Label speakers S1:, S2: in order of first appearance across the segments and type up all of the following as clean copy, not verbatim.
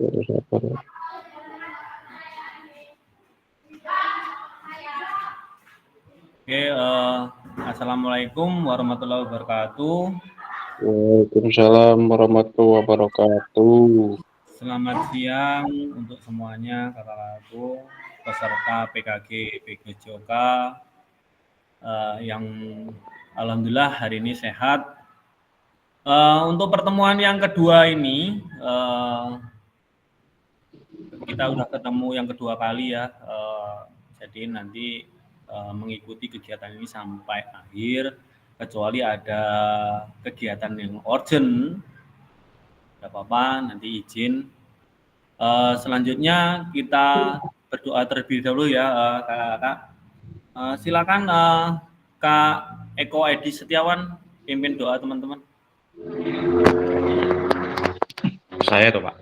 S1: Sabar.
S2: Oke, assalamualaikum warahmatullahi wabarakatuh.
S1: Waalaikumsalam warahmatullahi wabarakatuh.
S2: Selamat siang untuk semuanya, kakak-kakakku, peserta PKG PGJOK yang alhamdulillah hari ini sehat. Untuk pertemuan yang kedua ini, kita udah ketemu yang kedua kali ya. Jadi nanti mengikuti kegiatan ini sampai akhir, kecuali ada kegiatan yang urgent, tidak apa-apa, nanti izin. Selanjutnya kita berdoa terlebih dahulu ya, kakak-kakak. Silakan Kak Eko Edi Setiawan pimpin doa teman-teman.
S3: Saya tuh Pak.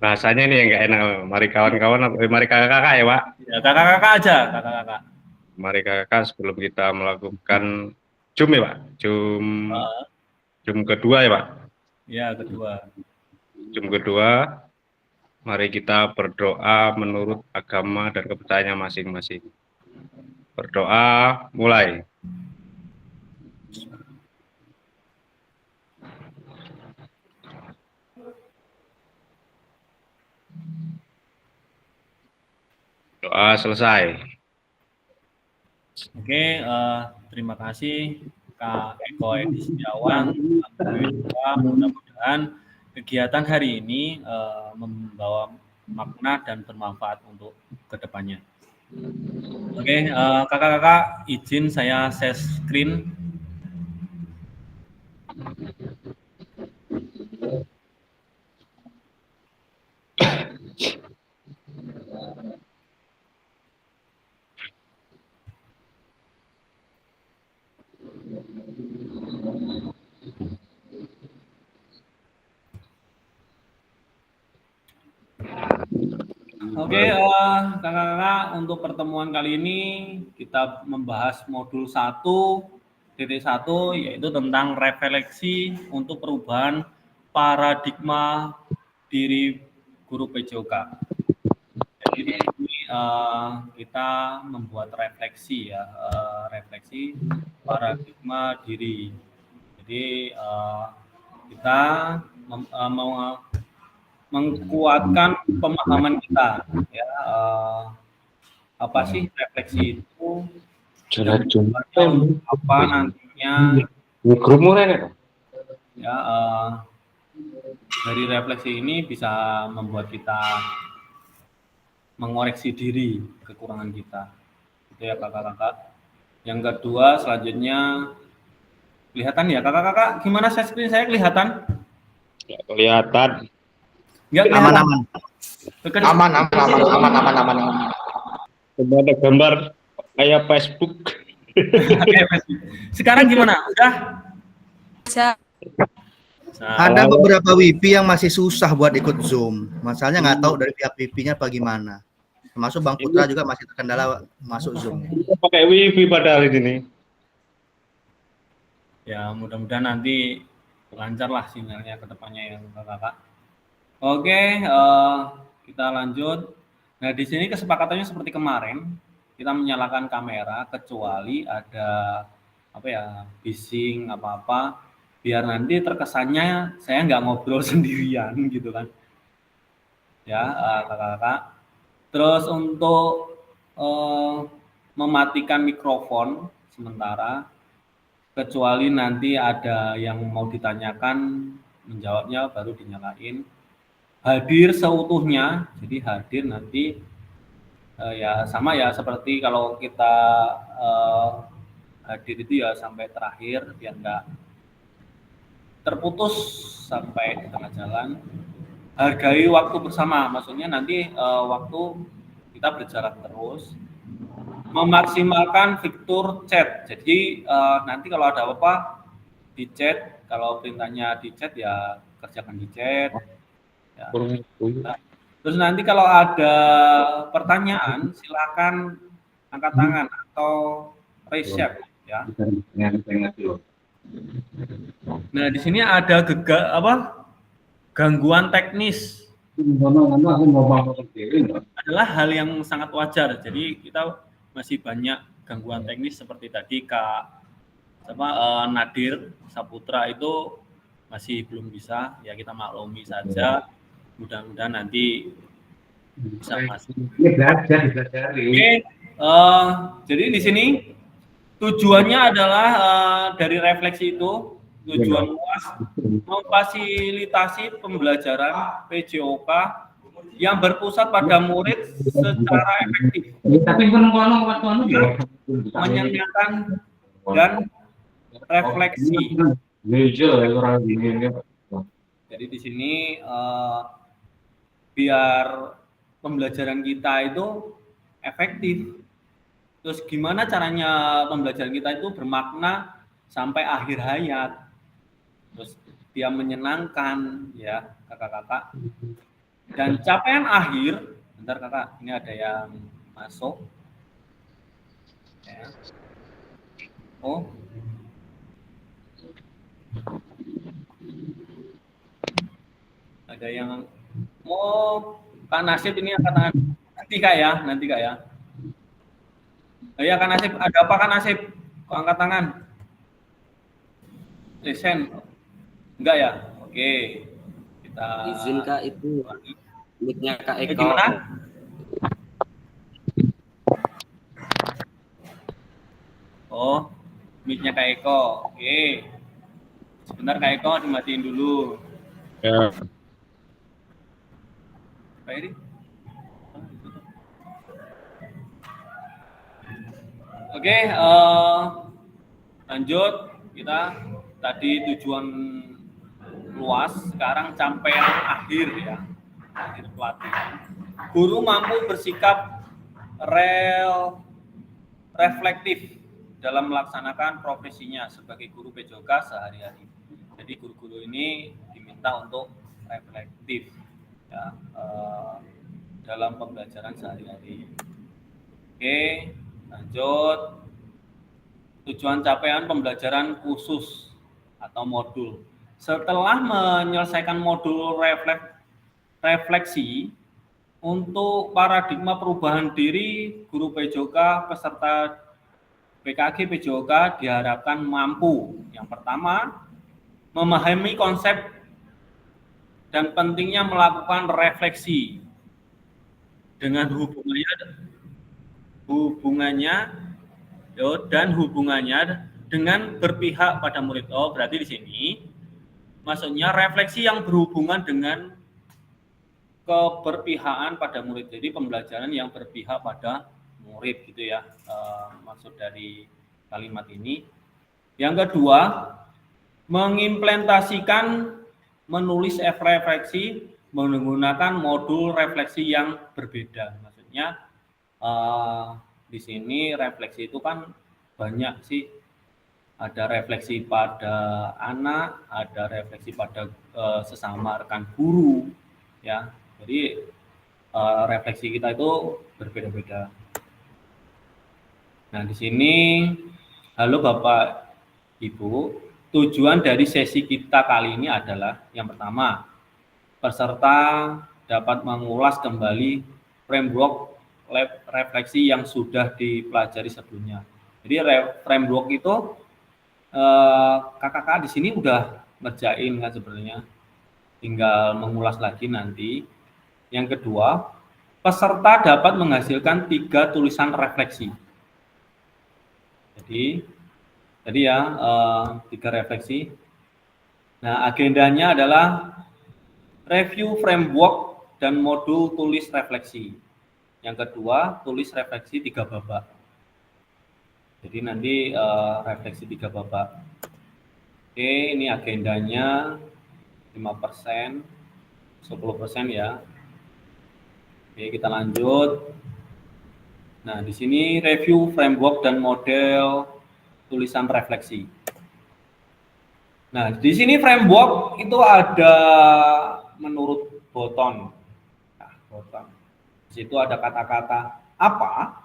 S3: Bahasanya ini yang nggak enak. Mari kawan-kawan, mari kakak-kakak ya Pak.
S2: Ya, kakak-kakak aja, kakak-kakak.
S3: Mari kakak sebelum kita melakukan Zoom ya Pak. Zoom kedua ya Pak.
S2: Ya, kedua.
S3: Zoom kedua. Mari kita berdoa menurut agama dan kepercayaannya masing-masing. Berdoa mulai. Doa selesai.
S2: Oke, terima kasih Kak Eko Edi Setiawan. Mudah-mudahan kegiatan hari ini membawa makna dan bermanfaat untuk kedepannya. Oke, kakak-kakak izin saya share screen. Oke, kakak-kakak, untuk pertemuan kali ini kita membahas modul 1.1 yaitu tentang refleksi untuk perubahan paradigma diri guru PJOK. Jadi di sini kita membuat refleksi ya, refleksi paradigma diri. Jadi kita mengkuatkan pemahaman kita ya, apa sih refleksi itu, apa nantinya ya, dari refleksi ini bisa membuat kita mengoreksi diri kekurangan kita, itu ya kakak-kakak. Yang kedua selanjutnya kelihatan ya kakak-kakak, gimana screen saya kelihatan?
S3: Ya, kelihatan.
S2: Aman.
S1: Aman.
S3: Ada gambar kayak Facebook.
S2: Sekarang gimana? Udah?
S4: Ada beberapa WiFi yang masih susah buat ikut Zoom. Masalahnya nggak tahu dari pihak WiFi-nya apa gimana. Termasuk Bang Putra juga masih terkendala masuk Zoom.
S3: Kita pakai WiFi padahal ini.
S2: Ya, mudah-mudahan nanti lancar lah sinyalnya ke depannya yang kakak. Oke, kita lanjut. Nah, di sini kesepakatannya seperti kemarin, kita menyalakan kamera kecuali ada bising apa-apa, biar nanti terkesannya saya nggak ngobrol sendirian gitu kan. Ya, kakak-kakak. Terus untuk mematikan mikrofon sementara, kecuali nanti ada yang mau ditanyakan, menjawabnya baru dinyalain. Hadir seutuhnya, jadi hadir nanti ya sama ya seperti kalau kita hadir itu ya sampai terakhir biar nggak terputus sampai di tengah jalan. Hargai waktu bersama, maksudnya nanti waktu kita berjarak terus. Memaksimalkan fitur chat, jadi nanti kalau ada apa-apa di chat, kalau perintahnya di chat ya kerjakan di chat. Ya. Nah, terus nanti kalau ada pertanyaan silakan angkat tangan atau raise hand ya. Nah, di sini ada gangguan teknis. Adalah hal yang sangat wajar. Jadi kita masih banyak gangguan teknis seperti tadi Nadir Saputra itu masih belum bisa. Ya kita maklumi saja. Mudah-mudahan nanti bisa masuk. Oke, jadi di sini tujuannya adalah dari refleksi itu tujuan luas memfasilitasi pembelajaran PJOK yang berpusat pada murid secara efektif, menyenangkan dan refleksi. Jadi di sini biar pembelajaran kita itu efektif. Terus gimana caranya pembelajaran kita itu bermakna sampai akhir hayat. Terus dia menyenangkan ya kakak-kakak. Dan capaian akhir, bentar kakak, ini ada yang masuk. Ya. Oh. Ada yang Kak Nasib ini angkat tangan. Nanti kak ya. Ya Kak Nasib, ada apa Kak Nasib? Kok angkat tangan? Listen. Enggak ya? Oke. Kita
S5: izin Kak, itu mic-nya Kak Eko.
S2: Gimana? Oh, mic-nya Kak Eko. Oke. Sebentar Kak Eko dimatiin dulu.
S3: Ya.
S2: Pak Eri. Oke, lanjut kita tadi tujuan luas, sekarang capaian akhir ya, akhir pelatihan. Guru mampu bersikap reflektif dalam melaksanakan profesinya sebagai guru PJOK sehari-hari. Jadi guru-guru ini diminta untuk reflektif ya, dalam pembelajaran sehari-hari. Oke. Lanjut, tujuan capaian pembelajaran khusus atau modul. Setelah menyelesaikan modul refleksi untuk paradigma perubahan diri, guru PJOK peserta PKG PJOK diharapkan mampu. Yang pertama, memahami konsep dan pentingnya melakukan refleksi dengan hubungannya dengan berpihak pada murid. Oh, berarti di sini maksudnya refleksi yang berhubungan dengan keberpihakan pada murid. Jadi pembelajaran yang berpihak pada murid gitu ya, maksud dari kalimat ini. Yang kedua, mengimplementasikan menulis refleksi menggunakan modul refleksi yang berbeda. Maksudnya di sini refleksi itu kan banyak sih, ada refleksi pada anak, ada refleksi pada sesama rekan guru, ya. Jadi refleksi kita itu berbeda-beda. Nah di sini, halo Bapak Ibu, tujuan dari sesi kita kali ini adalah yang pertama, peserta dapat mengulas kembali framework refleksi yang sudah dipelajari sebelumnya. Jadi framework itu kakak-kakak di sini udah ngerjain kan sebenarnya, tinggal mengulas lagi nanti. Yang kedua, peserta dapat menghasilkan 3 tulisan refleksi. Jadi ya 3 refleksi. Nah agendanya adalah review framework dan modul tulis refleksi. Yang kedua, tulis refleksi 3 babak. Jadi nanti refleksi 3 babak. Oke, ini agendanya 5%, 10% ya. Oke, kita lanjut. Nah, di sini review framework dan model tulisan refleksi. Nah, di sini framework itu ada menurut Botton. Nah, Botton. Di situ ada kata-kata apa,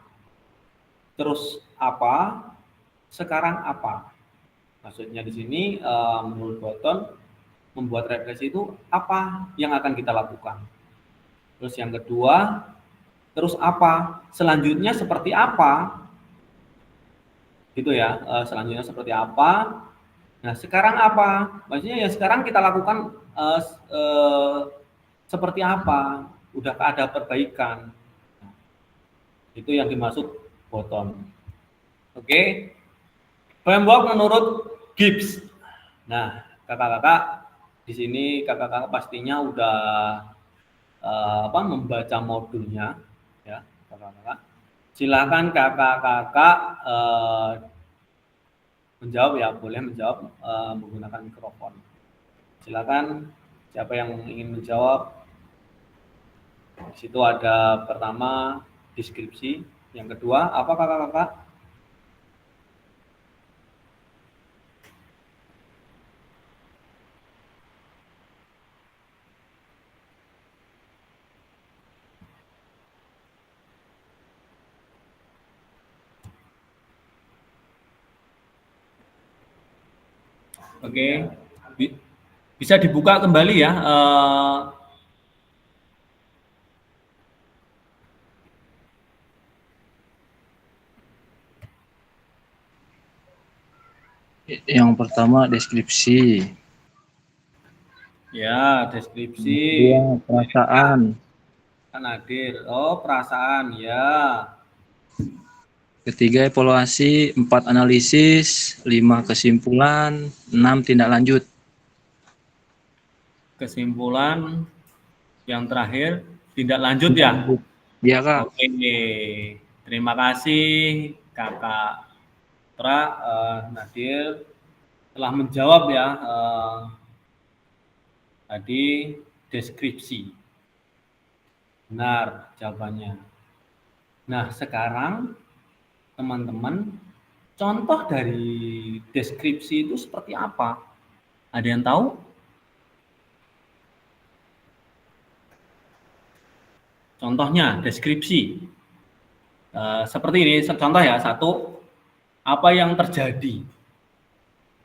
S2: terus apa, sekarang apa. Maksudnya di sini menurut Bolton, membuat refleksi itu apa yang akan kita lakukan. Terus yang kedua, terus apa? Selanjutnya seperti apa? Gitu ya, selanjutnya seperti apa? Nah, sekarang apa? Maksudnya ya sekarang kita lakukan seperti apa? Udahkah ada perbaikan? Nah, itu yang dimaksud Bolton. Oke. Framework menurut Gibbs. Nah, kakak-kakak di sini kakak-kakak pastinya udah membaca modulnya ya, kakak-kakak. Silakan kakak-kakak menjawab ya, boleh menjawab menggunakan mikrofon. Silakan siapa yang ingin menjawab. Di situ ada pertama deskripsi, yang kedua apa kakak-kakak? Oke, bisa dibuka kembali ya.
S6: Yang pertama deskripsi.
S2: Ya, deskripsi.
S6: Ya, perasaan.
S2: Kan hadir. Oh, perasaan ya.
S6: Ketiga evaluasi, 4 analisis, 5 kesimpulan, 6 tindak lanjut.
S2: Kesimpulan yang terakhir tindak lanjut ya.
S6: Iya Kak.
S2: Oke, terima kasih Kakak Tra Nadir telah menjawab ya tadi deskripsi. Benar jawabannya. Nah, sekarang teman-teman, contoh dari deskripsi itu seperti apa? Ada yang tahu? Contohnya deskripsi seperti ini. Contoh ya, satu, apa yang terjadi?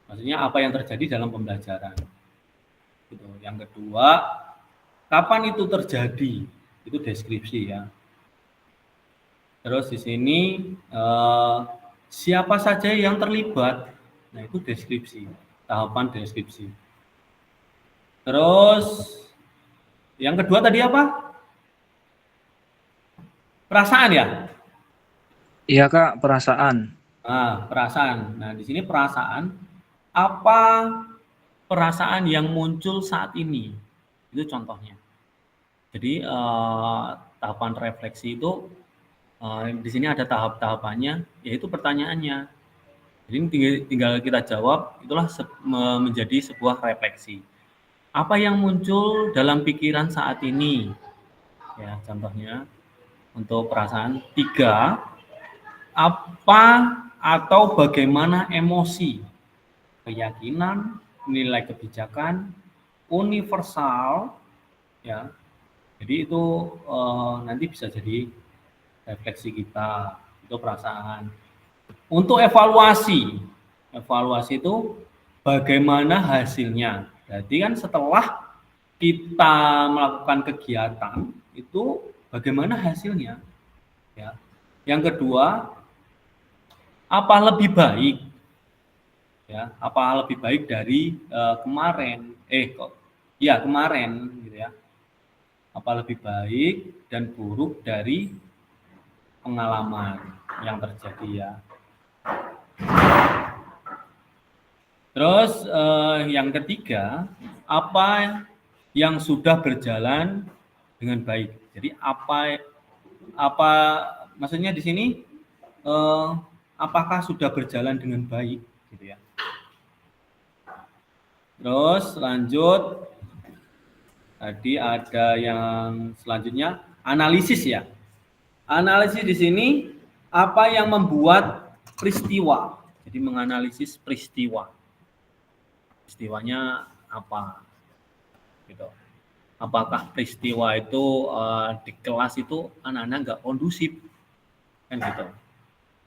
S2: Maksudnya apa yang terjadi dalam pembelajaran? Gitu. Yang kedua, kapan itu terjadi? Itu deskripsi ya. Terus di sini siapa saja yang terlibat? Nah, itu deskripsi, tahapan deskripsi. Terus yang kedua tadi apa? Perasaan ya?
S6: Iya Kak, perasaan.
S2: Nah, perasaan. Nah, di sini perasaan, apa perasaan yang muncul saat ini? Itu contohnya. Jadi tahapan refleksi itu di sini ada tahap-tahapannya, yaitu pertanyaannya. Jadi tinggal kita jawab, itulah menjadi sebuah refleksi. Apa yang muncul dalam pikiran saat ini? Ya, contohnya untuk perasaan. 3, apa atau bagaimana emosi, keyakinan, nilai kebijakan, universal, ya. Jadi itu nanti bisa jadi refleksi kita, itu perasaan. Untuk evaluasi itu bagaimana hasilnya. Berarti kan setelah kita melakukan kegiatan itu bagaimana hasilnya, ya. Yang kedua, apa lebih baik, ya, apa lebih baik dari kemarin, kemarin, gitu ya. Apa lebih baik dan buruk dari pengalaman yang terjadi ya. Terus yang ketiga, apa yang sudah berjalan dengan baik. Jadi apa maksudnya di sini apakah sudah berjalan dengan baik gitu ya. Terus lanjut, tadi ada yang selanjutnya analisis ya. Analisis di sini apa yang membuat peristiwa. Jadi menganalisis peristiwa. Peristiwanya apa? Gitu. Apakah peristiwa itu di kelas itu anak-anak nggak kondusif? Kan gitu.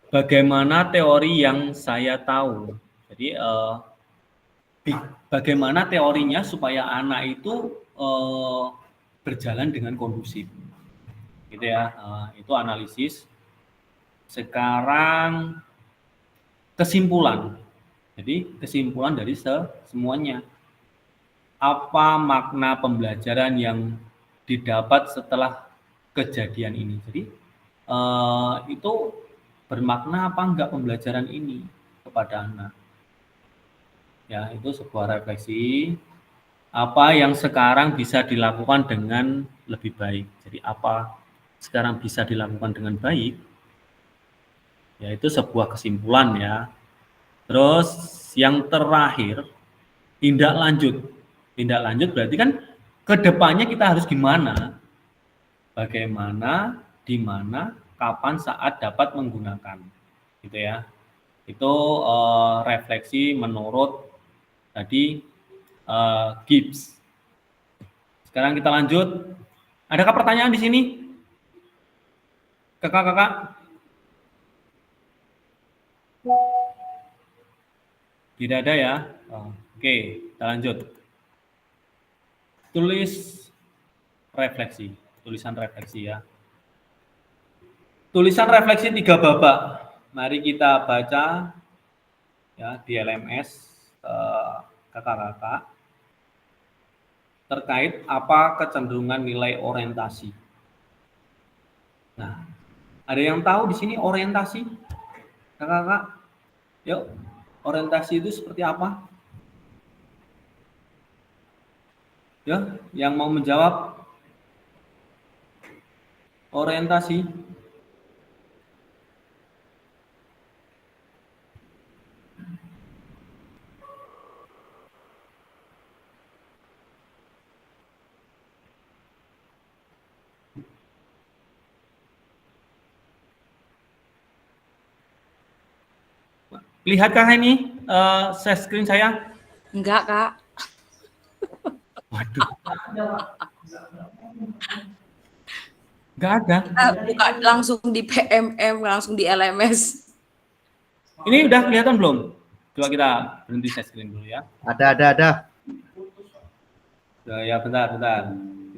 S2: Bagaimana teori yang saya tahu? Jadi bagaimana teorinya supaya anak itu berjalan dengan kondusif, gitu ya. Itu analisis. Sekarang kesimpulan. Jadi kesimpulan dari semuanya. Apa makna pembelajaran yang didapat setelah kejadian ini? Jadi itu bermakna apa enggak pembelajaran ini kepada anak? Ya, itu sebuah refleksi. Apa yang sekarang bisa dilakukan dengan lebih baik? Jadi apa sekarang bisa dilakukan dengan baik? Ya, itu sebuah kesimpulan ya. Terus yang terakhir, tindak lanjut. Tindak lanjut berarti kan ke depannya kita harus gimana? Bagaimana, di mana, kapan, saat dapat menggunakan. Gitu ya. Itu refleksi menurut tadi Gibbs. Sekarang kita lanjut. Adakah pertanyaan di sini? Kakak-kakak? Tidak ada ya? Oke, kita lanjut. Tulis refleksi. Tulisan refleksi ya. Tulisan refleksi 3 babak. Mari kita baca ya di LMS kakak-kakak terkait apa kecenderungan nilai orientasi. Nah, ada yang tahu di sini orientasi? Kakak-kakak, yuk, orientasi itu seperti apa? Ya, yang mau menjawab orientasi. Lihatkah ini share screen saya?
S7: Enggak, Kak.
S2: Waduh. Enggak ada.
S7: Buka langsung di PMM, langsung di LMS.
S2: Ini udah kelihatan belum? Coba kita berhenti share screen dulu ya.
S4: Ada.
S2: Ya, bentar.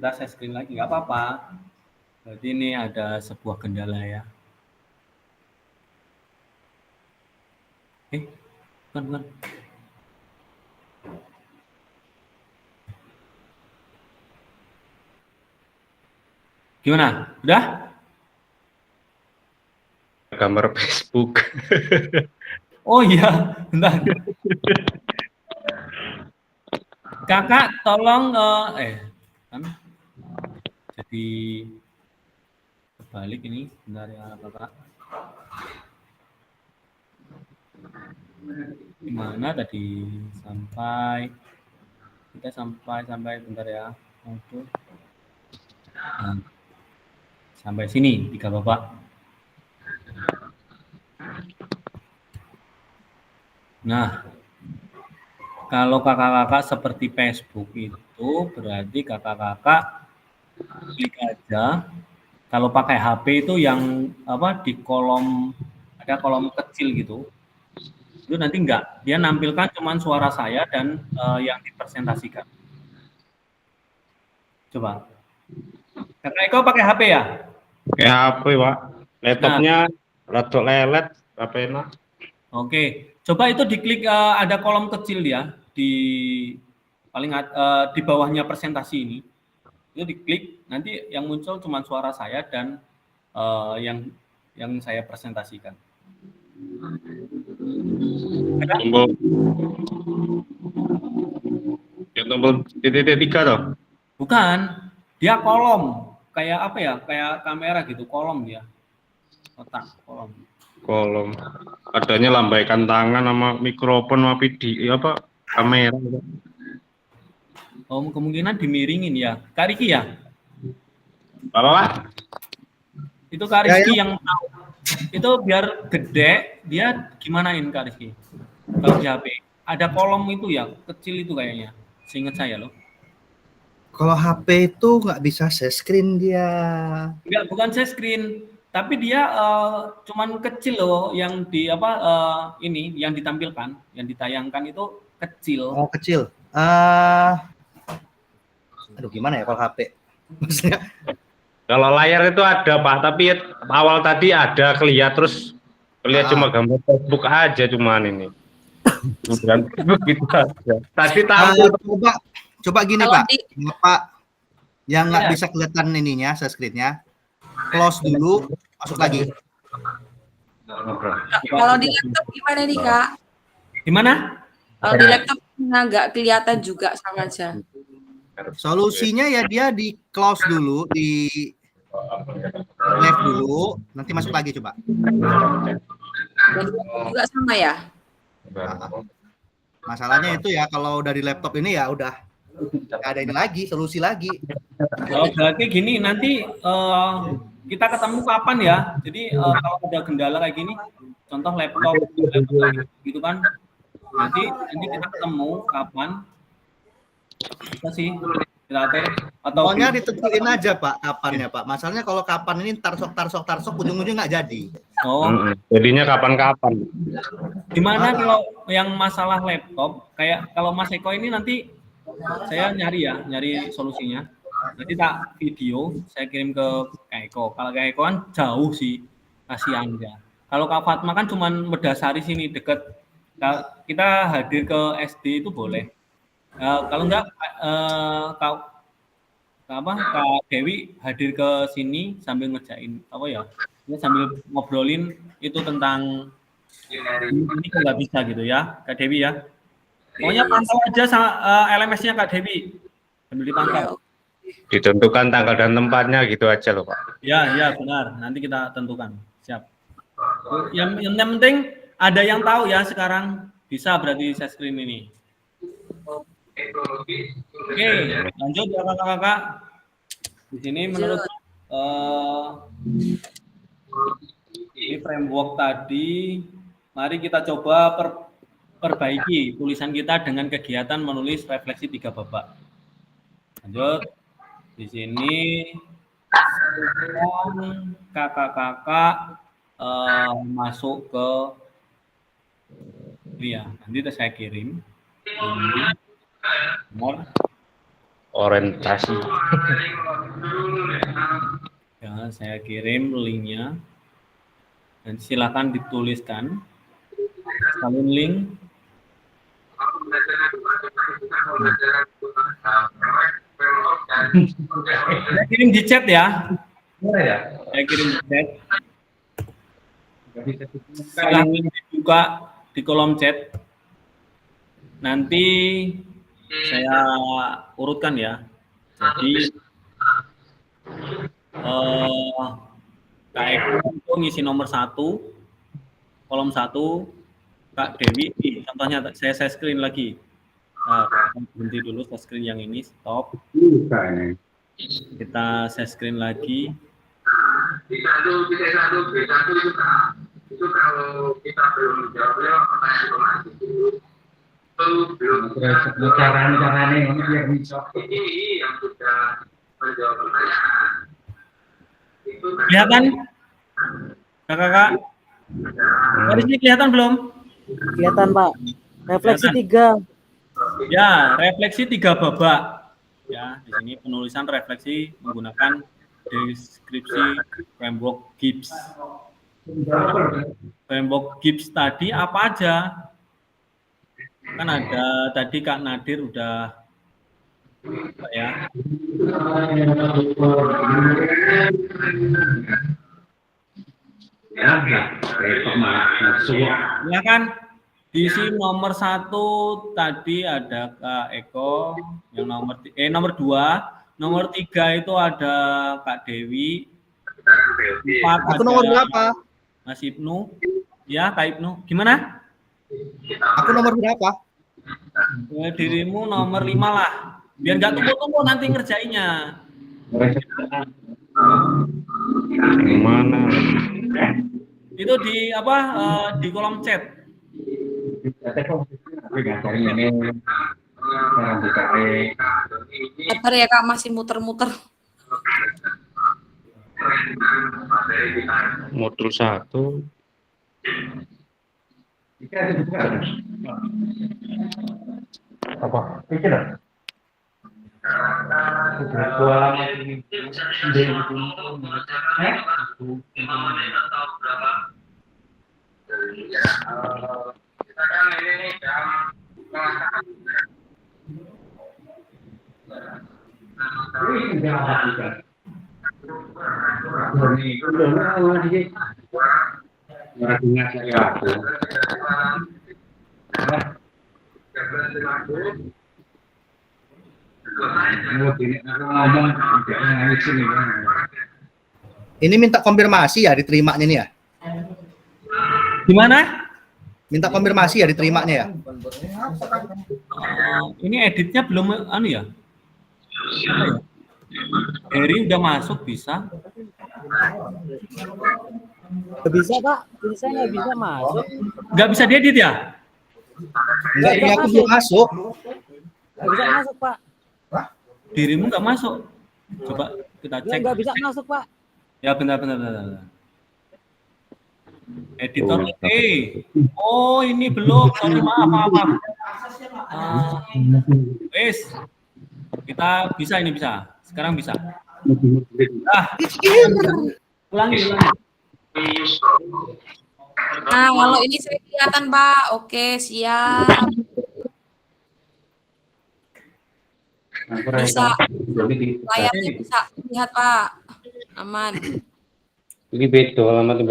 S2: Kita share screen lagi, nggak apa-apa. Berarti ini ada sebuah kendala ya. Bukan. Gimana? Udah?
S3: Gambar Facebook.
S2: Oh iya, bentar. Kakak, tolong kan jadi kebalik ini, bentar ya kakak. Gimana tadi kita sampai bentar ya. Nah, sampai sini 3 babak. Nah, kalau kakak-kakak seperti Facebook itu berarti kakak-kakak klik aja. Kalau pakai HP itu yang di kolom, ada kolom kecil gitu. Itu nanti enggak, dia nampilkan cuman suara saya dan yang dipresentasikan. Coba. Kakak Eko pakai HP ya?
S3: Pakai HP, Pak. Laptopnya rada lelet, HP enak.
S2: Oke. Coba itu diklik, ada kolom kecil ya di paling di bawahnya presentasi ini. Itu diklik, nanti yang muncul cuman suara saya dan yang saya presentasikan.
S3: Tombol titik-titik 3 toh?
S2: Bukan, dia kolom. Kayak apa ya? Kayak kamera gitu, kolom dia. Kotak, kolom.
S3: Kolom. Adanya lambaikan tangan sama mikrofon sama video kamera.
S2: Oh, kemungkinan dimiringin ya. Kak Riki ya?
S3: Apa?
S2: Itu Kak Rizky yang tahu. Itu biar gede, dia gimanain Kak Rizky? Kalau di HP. Ada kolom itu ya, kecil itu kayaknya. Seingat saya loh.
S4: Kalau HP itu nggak bisa share screen dia.
S2: Enggak, bukan share screen. tapi dia cuman kecil loh yang di apa ini yang ditampilkan, yang ditayangkan itu kecil.
S4: Oh, kecil. Aduh, gimana ya kalau HP? Maksudnya
S3: Kalau layar itu ada Pak, tapi awal tadi ada terus kelihatan cuma gambar Facebook aja cuman ini. Bukan begitu aja. Tadi tahu.
S4: coba gini
S7: Kalau
S4: Pak, Pak yang nggak bisa kelihatan ininya, screen-nya, close dulu, masuk lagi.
S7: Kalau di laptop gimana nih Kak?
S2: Gimana?
S7: Kalau di laptop nggak kelihatan juga sama aja.
S4: Solusinya ya dia di close dulu, di left dulu, nanti masuk lagi coba.
S7: Dan juga sama ya?
S4: Nah, masalahnya itu ya kalau dari laptop ini ya udah nggak ada ini lagi, solusi lagi.
S2: Oh, berarti gini, nanti kita ketemu kapan ya? Jadi kalau ada kendala kayak gini, contoh laptop gitu kan, nanti kita ketemu kapan? Kita sih kita atur atau
S4: Pokoknya ditentuin aja Pak kapannya Pak. Masalahnya kalau kapan ini tarsok ujung-ujungnya nggak jadi.
S2: oh
S3: Jadinya kapan-kapan.
S2: gimana kalau yang masalah laptop kayak kalau Mas Eko ini nanti saya nyari solusinya. Nanti tak video saya kirim ke Kak Eko. Kalau Kak Eko kan jauh sih, kasihan ya. Kalau Kak Fatma kan cuman Medasari sini deket. Kita hadir ke SD itu boleh. Kalau enggak Kak Dewi hadir ke sini sambil ngerjain apa ya? Sambil ngobrolin itu tentang ini kok nggak bisa gitu ya, Kak Dewi ya. Pokoknya pantau aja LMS-nya Kak Dewi. Sambil dipantau.
S3: Ditentukan tanggal dan tempatnya gitu aja loh Pak.
S2: Ya benar. Nanti kita tentukan. Siap. Yang penting ada yang tahu ya sekarang bisa berarti share screen ini. Oke, lanjut ya kakak-kakak. Di sini menurut ini framework tadi, mari kita coba perbaiki tulisan kita dengan kegiatan menulis refleksi 3 babak. Lanjut. Di sini kakak-kakak masuk ke nanti saya kirim nomor
S3: Orientasi.
S2: ya, saya kirim linknya dan silakan dituliskan salin link. Saya kirim di chat ya. Saya kirim di chat. Silakan dibuka di kolom chat. Nanti saya urutkan ya. Jadi Kak Eko ngisi nomor 1, kolom 1, Kak Dewi, contohnya saya screen lagi. Berhenti dulu share screen yang ini, stop. Kita share screen lagi.
S8: Itu kalau kita belum menjawabnya pertanyaan otomatis itu caranya ini biar menjawab ini yang sudah menjawab pertanyaan itu
S2: Kelihatan kakak-kakak? Dari sini kelihatan belum?
S9: Kelihatan Pak. Refleksi
S2: Kelihatan.
S9: 3.
S2: Ya, refleksi 3 babak. Ya, di sini penulisan refleksi menggunakan deskripsi framework Gibbs. Framework Gibbs tadi apa aja? Kan ada tadi Kak Nadir udah ya. Ya kan? Di sini nomor 1 tadi ada Kak Eko, yang nomor 2, nomor 3 itu ada Kak Dewi. 4
S4: Aku nomor berapa?
S2: Mas Ibnu. Ya, Kak Ibnu. Gimana?
S4: Aku nomor berapa?
S2: Dirimu nomor 5 lah. Biar nggak tunggu-tunggu nanti ngerjainnya.
S3: Gimana?
S2: Itu di apa? Di kolom chat.
S7: Bentar ya Kak, masih muter-muter.
S3: Modul 1. Apa?
S4: Ini minta konfirmasi ya diterimanya nih ya.
S2: Gimana?
S4: Minta konfirmasi ya diterimanya ya.
S2: Ini editnya belum anu ya? Apa ya? Harry udah masuk bisa.
S9: Nggak bisa Pak, ini saya nggak bisa masuk.
S2: Nggak bisa diedit ya?
S4: Enggak, ini aku belum masuk.
S9: Nggak bisa masuk Pak.
S2: Dirimu nggak masuk. Coba kita
S9: Ya,
S2: cek.
S9: nggak bisa masuk Pak.
S2: Ya benar. Editor oke. Oh ini belum. Sorry maaf. Wes. Kita bisa ini bisa. Sekarang bisa. Ulangi.
S7: Nah, kalau ini saya kelihatan, Pak. Oke, siap. Bisa. Layarnya bisa lihat, Pak. Aman.
S1: Ini beda alamat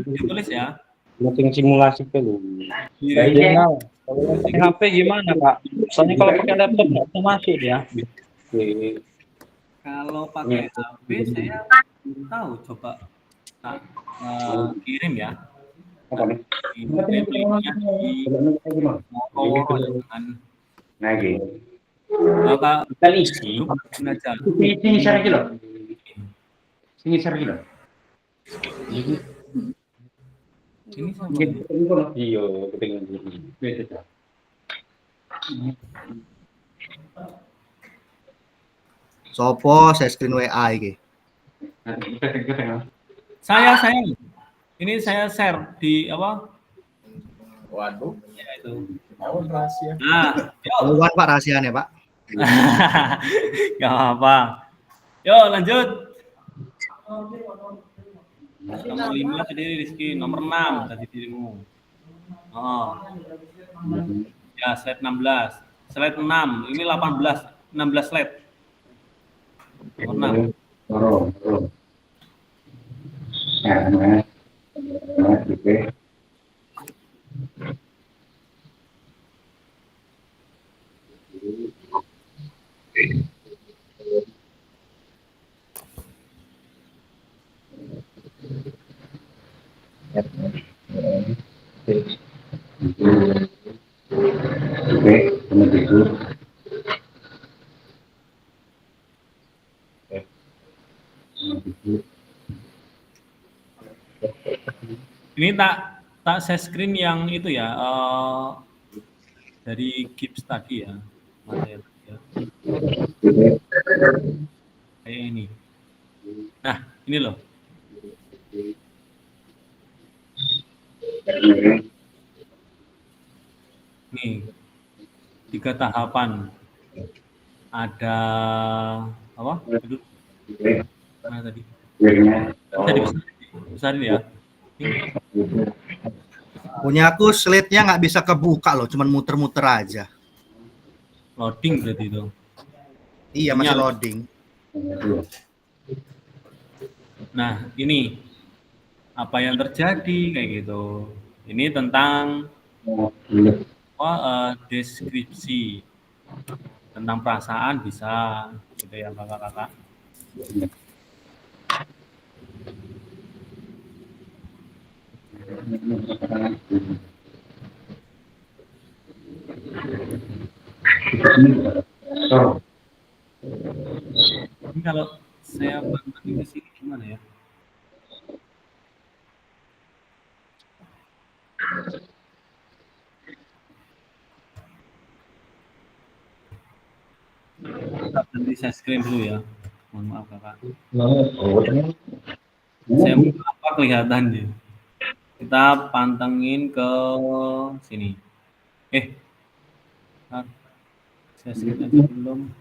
S2: Ditulis ya.
S1: Meeting simulasi dulu.
S6: HP gimana Pak? Soalnya kalau pakai laptop nggak bisa masuk ya.
S2: Kalau pakai HP saya tahu, coba tak kirim ya. Ini linknya di Moro dengan maka kita aja.
S8: Sini share lagi loh. Sini share lagi loh.
S2: Ini sama.
S1: Iya, ketinggalan diri.
S8: Beda.
S4: Sopo saya screen WA iki.
S2: Saya. Ini saya share di apa?
S10: Waduh.
S2: Ya itu.
S10: Tahun rahasia.
S2: Nah,
S4: Keluar Pak rahasianya, Pak.
S2: Gak apa. Yuk lanjut. Nomor 5 tadi Rizky, nomor 6 tadi dirimu. Oh. Ya, slide 16. Slide 6, ini 18, 16 slide. Nomor 6. Ini tak share screen yang itu ya, dari Gips tadi ya. Mana ya? Kayak ini. Nah, ini loh. Nih, 3 tahapan. Ada apa? Itu. Mana tadi? Tadi besarin ya.
S4: Punya aku slide-nya nggak bisa kebuka loh, cuman muter-muter aja.
S2: Loading berarti itu.
S4: Iya, masih loading.
S2: Nah, ini apa yang terjadi kayak gitu. Ini tentang deskripsi tentang perasaan bisa gitu ya kakak-kakak. Ini kalau saya bantu di sini gimana ya? Nanti saya screen dulu ya. Mohon maaf kakak.
S1: Oh, ternyata.
S2: Saya apa kelihatan dia. Kita pantengin ke sini. Bentar. Saya skip aja belum.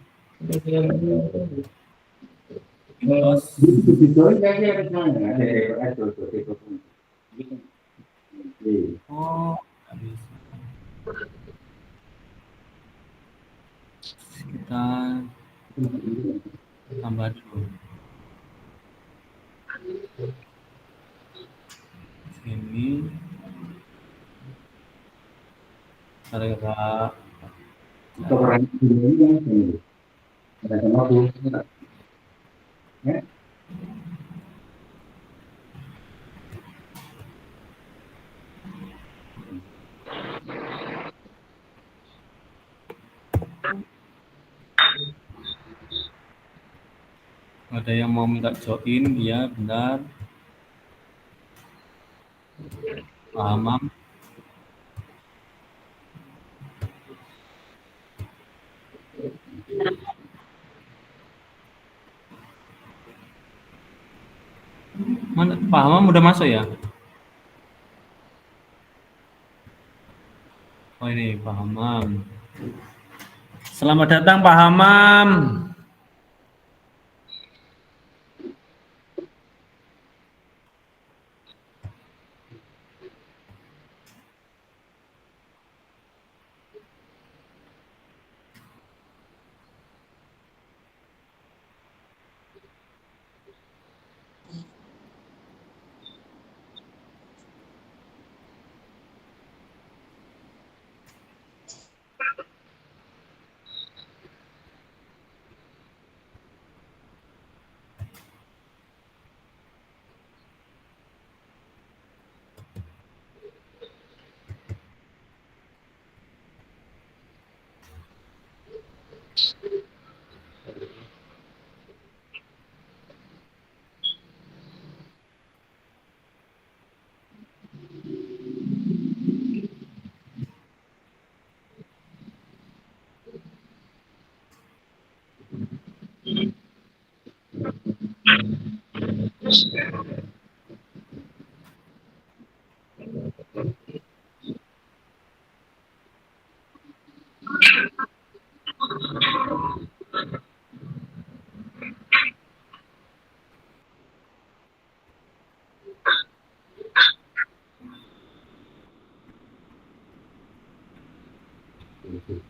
S2: Windows. Oh, nggak bisa. Kita tambah dulu. Sini. Ada kakak. Ada yang mau minta join, ya benar. Paham? Mana Paham udah masuk ya? Oh ini Pak Hamam. Selamat datang Pak Hamam.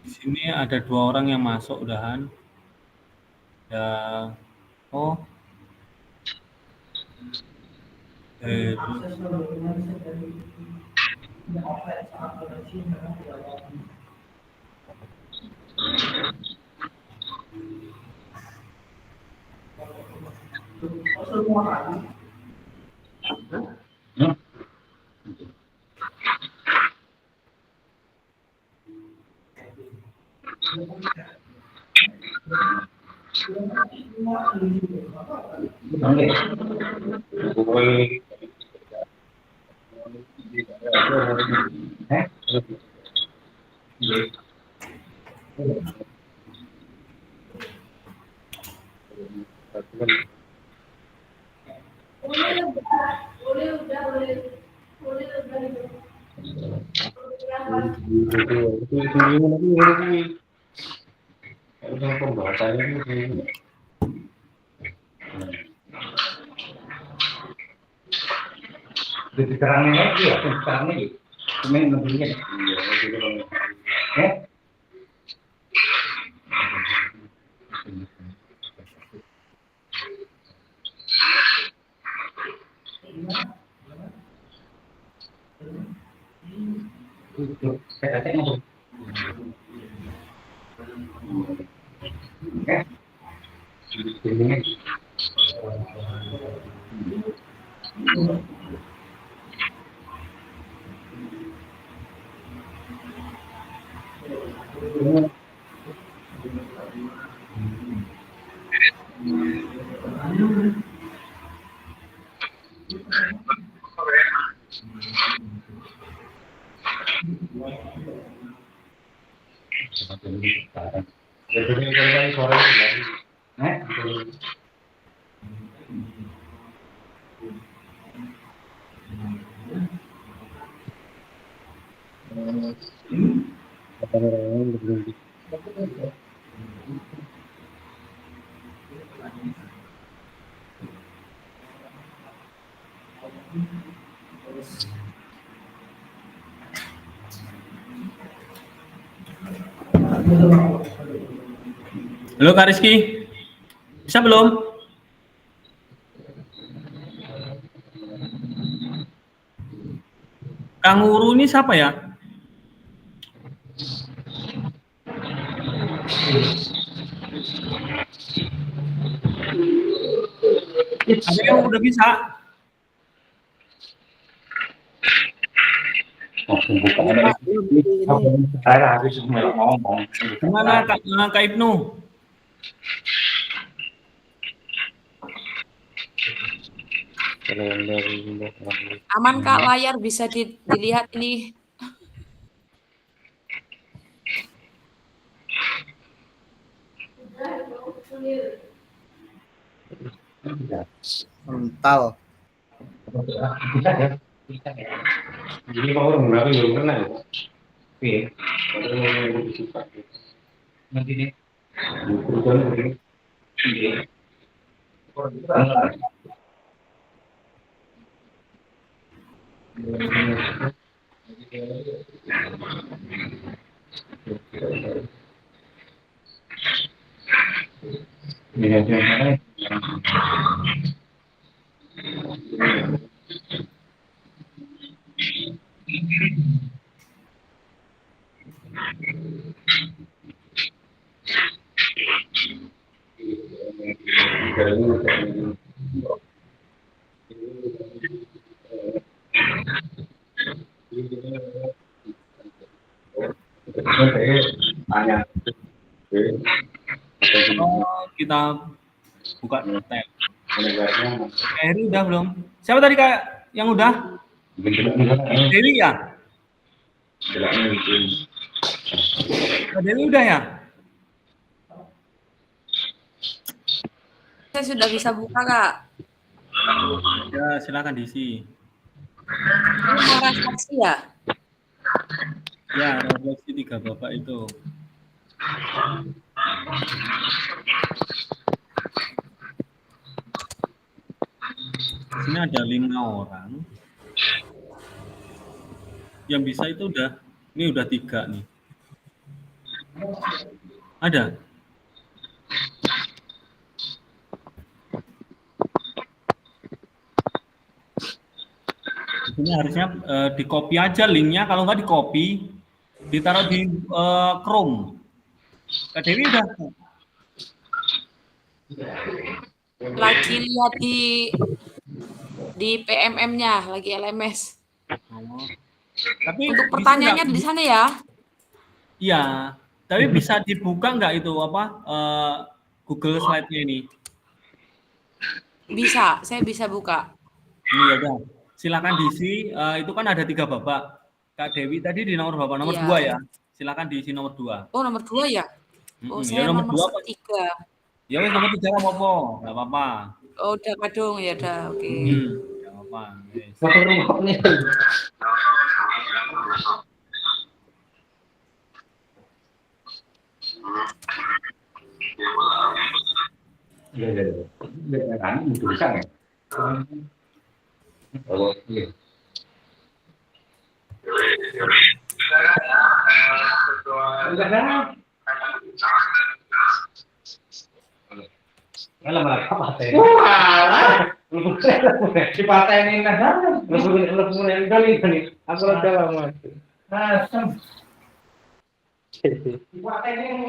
S2: Di sini ada 2 orang yang masuk udahan. Ya, oh.
S1: Diterangin lagi ya, diterangin lagi. Cuma lebihnya. Ya.
S2: Halo Kak Rizky, bisa belum? Kang Uru ini siapa ya? Ada yang udah bisa?
S1: Saya habis ngomong.
S2: Gimana Kak Ibnu?
S7: Aman Kak, layar bisa dilihat ini.
S4: Mental.
S1: Bisa ya? Bisa ya? Jadi mau orang berapa belum pernah ya? Oke. Kalau mau suka. Nanti deh. Bukan begini. Iya.
S2: Oh, kita buka tab. Heri udah belum? Siapa tadi Kak yang udah? Dewi ya? Kak Dewi udah ya?
S7: Saya sudah bisa buka Kak.
S2: Ya, silakan diisi.
S7: Ini mau refleksi ya?
S2: Ya, refleksi 3 Bapak itu. Sini ada 5 orang. Yang bisa itu ini udah 3 nih. Ada? Ini harusnya di copy aja linknya, kalau nggak di copy, ditaruh di Chrome. Kak Dewi udah?
S7: Lagi lihat di PMM-nya, lagi LMS.
S2: Oh. Tapi
S7: untuk pertanyaannya di sana ya?
S2: Iya, tapi bisa dibuka nggak itu Google Slide-nya ini?
S7: Bisa, saya bisa buka.
S2: Ini ya udah, silakan diisi. Itu kan ada 3 Bapak. Kak Dewi tadi di nomor Bapak nomor 2 ya. Silakan diisi nomor 2.
S7: Oh, nomor 2 ya? Oh, saya
S2: ya, nomor
S7: 3.
S2: Ya wes nomor 3 apa-apa, nggak apa-apa.
S7: Oh, udah kadung ya udah, oke.
S2: Nggak apa-apa.
S1: Iya. Kan bisa nggak? Oh, iya. Malah apa teh? Wah, si patenin nah, lebih kali. Aku udah lama. Asam. Si patenin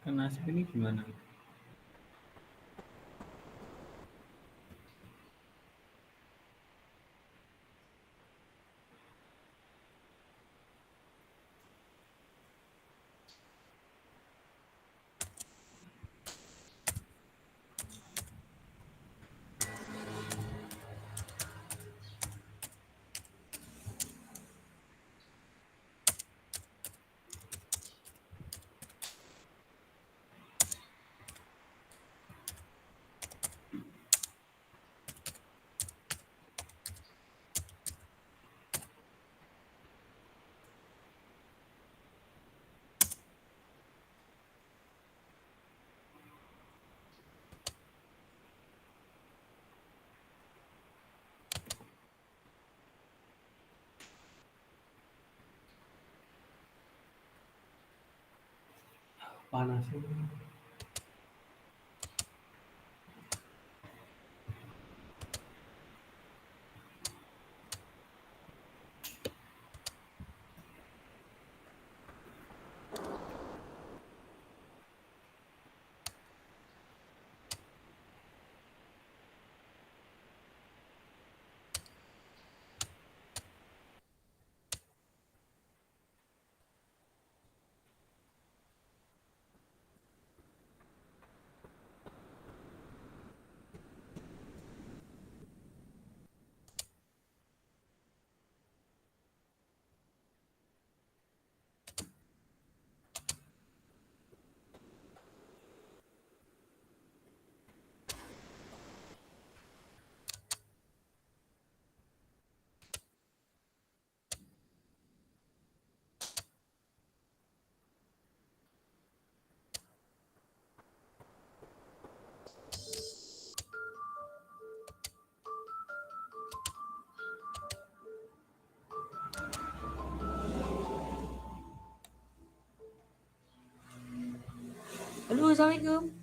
S2: Nasib ini gimana? Panas ini.
S7: Halo, Assalamualaikum.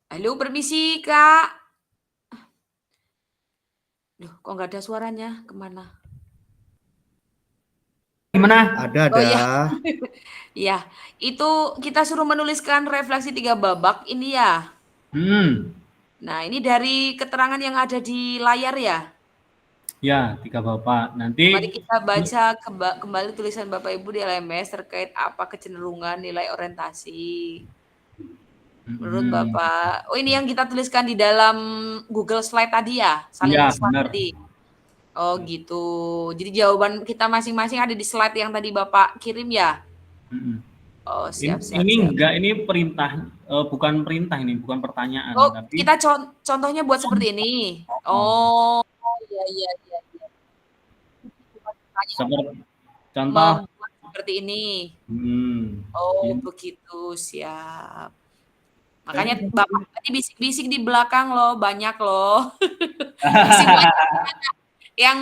S7: Halo, permisi, Kak. Loh, kok nggak ada suaranya? Kemana?
S2: Gimana?
S4: Ada.
S7: Oh iya. Iya, itu kita suruh menuliskan refleksi 3 babak ini ya. Nah, ini dari keterangan yang ada di layar ya.
S2: Ya, 3 Bapak. Nanti
S7: Mari kita baca kembali tulisan Bapak Ibu di LMS terkait apa kecenderungan nilai orientasi. Menurut Bapak, oh ini yang kita tuliskan di dalam Google Slide tadi ya, saling
S2: Iya,
S7: slide
S2: benar.
S7: tadi. Oh gitu. Jadi jawaban kita masing-masing ada di slide yang tadi Bapak kirim ya. Oh siap.
S2: Ini perintah, bukan perintah ini, bukan pertanyaan.
S7: Oh
S2: tapi
S7: kita contohnya buat seperti ini. Oh iya.
S2: contoh.
S7: Membuat seperti ini.
S2: Oh,
S7: begitu, siap. Makanya Bapak tadi bisik-bisik di belakang loh, banyak loh. Yang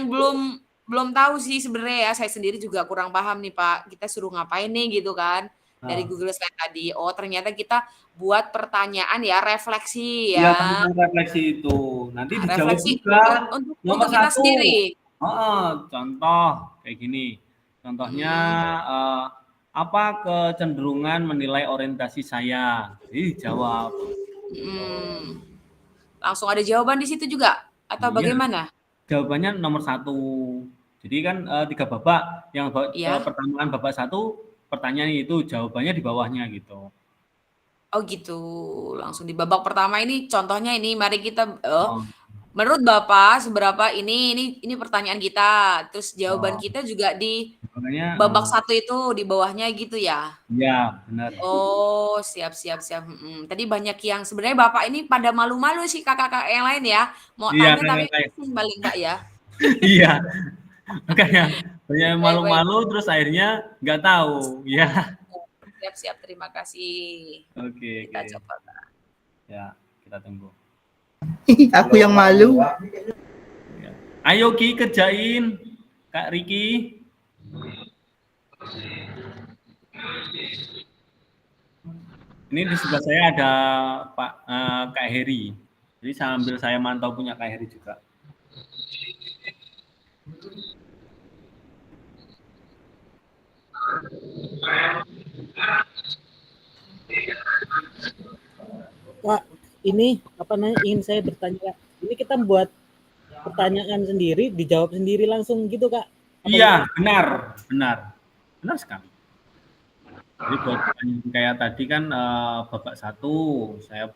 S7: belum tahu sih sebenarnya ya, saya sendiri juga kurang paham nih Pak. Kita suruh ngapain nih gitu kan. dari Google Slide tadi. Oh, ternyata kita buat pertanyaan ya, refleksi
S2: Iya,
S7: ya.
S2: tentang refleksi itu. Nanti dijawab
S7: Refleksi
S2: juga
S7: untuk kita
S2: satu.
S7: sendiri.
S2: Contoh kayak gini. Contohnya apa kecenderungan menilai orientasi saya? Jadi jawab.
S7: Langsung ada jawaban di situ juga atau
S2: Iya.
S7: bagaimana?
S2: Jawabannya nomor 1. Jadi kan 3 babak. Yang pertama babak 1 pertanyaan itu jawabannya di bawahnya gitu.
S7: Oh gitu. Langsung di babak pertama ini contohnya ini mari kita menurut Bapak seberapa ini pertanyaan kita. Terus jawaban kita juga di babak 1 itu di bawahnya gitu ya.
S2: Iya, benar.
S7: Oh, siap. Tadi banyak yang sebenarnya Bapak ini pada malu-malu sih kakak-kakak yang lain ya. Mau tanya tapi balik Mbak ya.
S2: Iya. Makanya banyak malu-malu terus akhirnya nggak tahu. Ya.
S7: Siap, terima kasih.
S2: Oke.
S7: Kita coba.
S2: Ya, kita tunggu.
S4: Aku yang malu.
S2: Ayo Ki kerjain, Kak Riki. Ini di sebelah saya ada Kak Heri. Jadi sambil saya mantau punya Kak Heri juga.
S9: Pak, ini apa namanya ingin saya bertanya, Kak. Ini kita buat pertanyaan sendiri, dijawab sendiri langsung gitu, Kak?
S2: Iya, benar sekali. Jadi buat kayak tadi kan babak 1 saya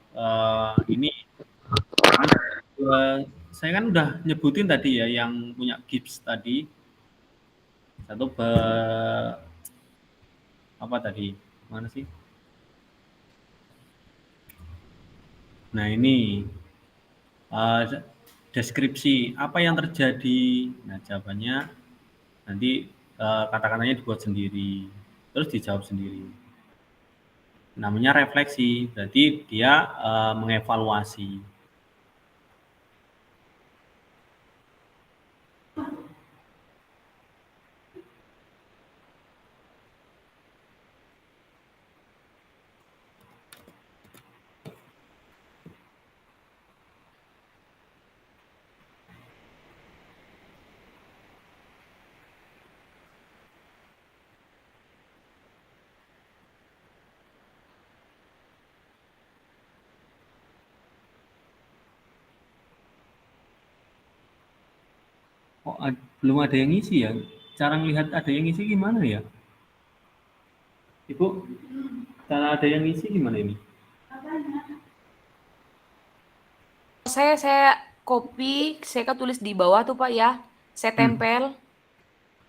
S2: saya kan udah nyebutin tadi ya yang punya Gibbs tadi. Satu apa tadi? Mana sih? Nah, ini deskripsi apa yang terjadi. Nah, jawabannya nanti kata-katanya dibuat sendiri, terus dijawab sendiri. Namanya refleksi, berarti dia mengevaluasi. Oh, belum ada yang ngisi ya? Cara melihat ada yang ngisi gimana ya? Ibu, cara ada yang ngisi gimana ini?
S7: Saya copy, saya tulis di bawah tuh Pak ya. Saya tempel.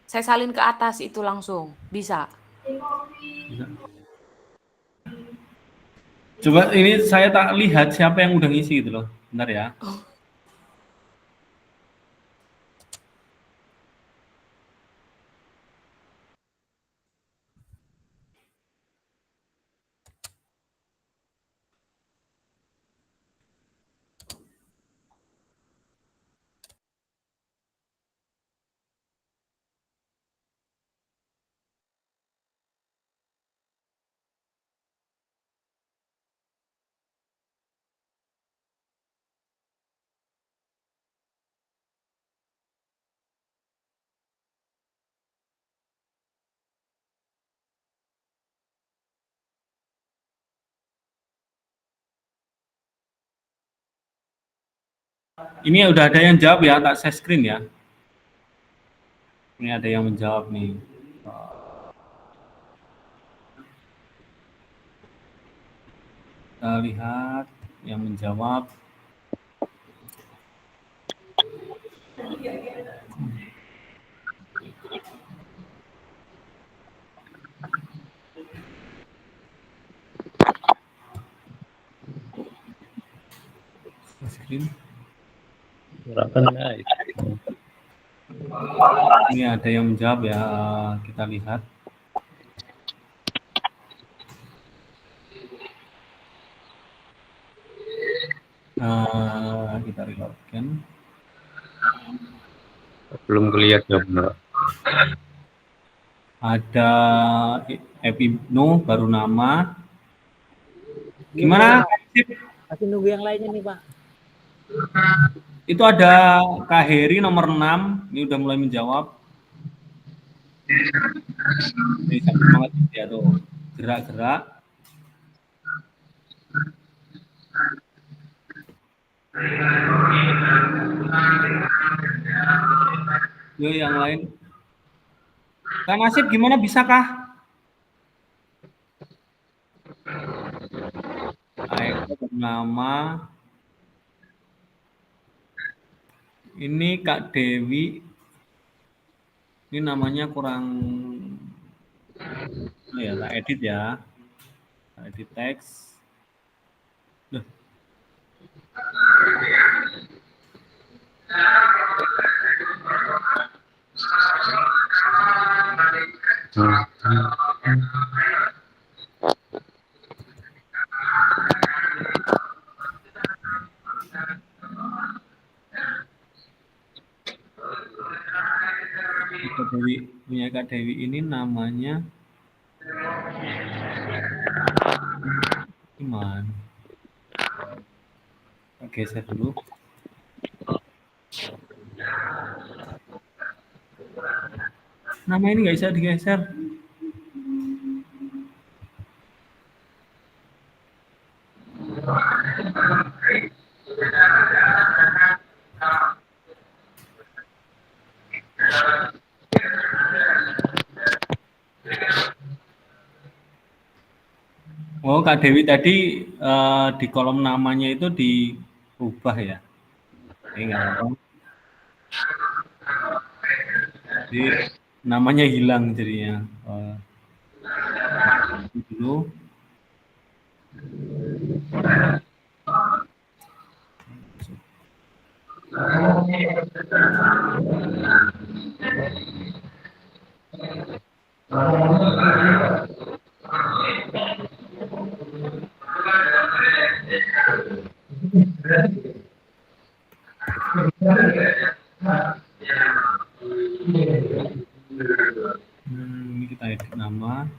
S7: Saya salin ke atas itu langsung. Bisa.
S2: Coba ini saya tak lihat siapa yang udah ngisi gitu loh. Bentar ya. Ini udah ada yang jawab ya, tak share screen ya. Ini ada yang menjawab nih. Kita lihat yang menjawab. Screen. Ini ada yang menjawab ya, kita lihat. Kita reloadkan.
S3: Belum kelihatan, Mbak.
S2: Ada Epibnu baru nama. Gimana?
S9: Masih nunggu yang lainnya nih Pak.
S2: Itu ada Kak Heri nomor 6, ini udah mulai menjawab. Ini sakit banget ya tuh, gerak-gerak. Yo yang lain. Kak Nasib gimana, bisakah? Ayo bernama. Ini Kak Dewi. Ini namanya kurang. Oh ya, tak edit ya. Tak edit teks. Duh. Kak Dewi, punya Kak Dewi ini namanya gimana? Oke, saya dulu. Nama ini nggak bisa digeser. Oh, Kak Dewi tadi di kolom namanya itu diubah ya? Nggak apa-apa. Jadi namanya hilang jadinya. Dulu. Ini kita edit nama.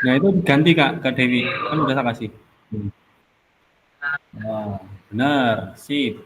S2: Nah itu diganti Kak Dewi, kan udah saya kasih. Oh, benar, sip.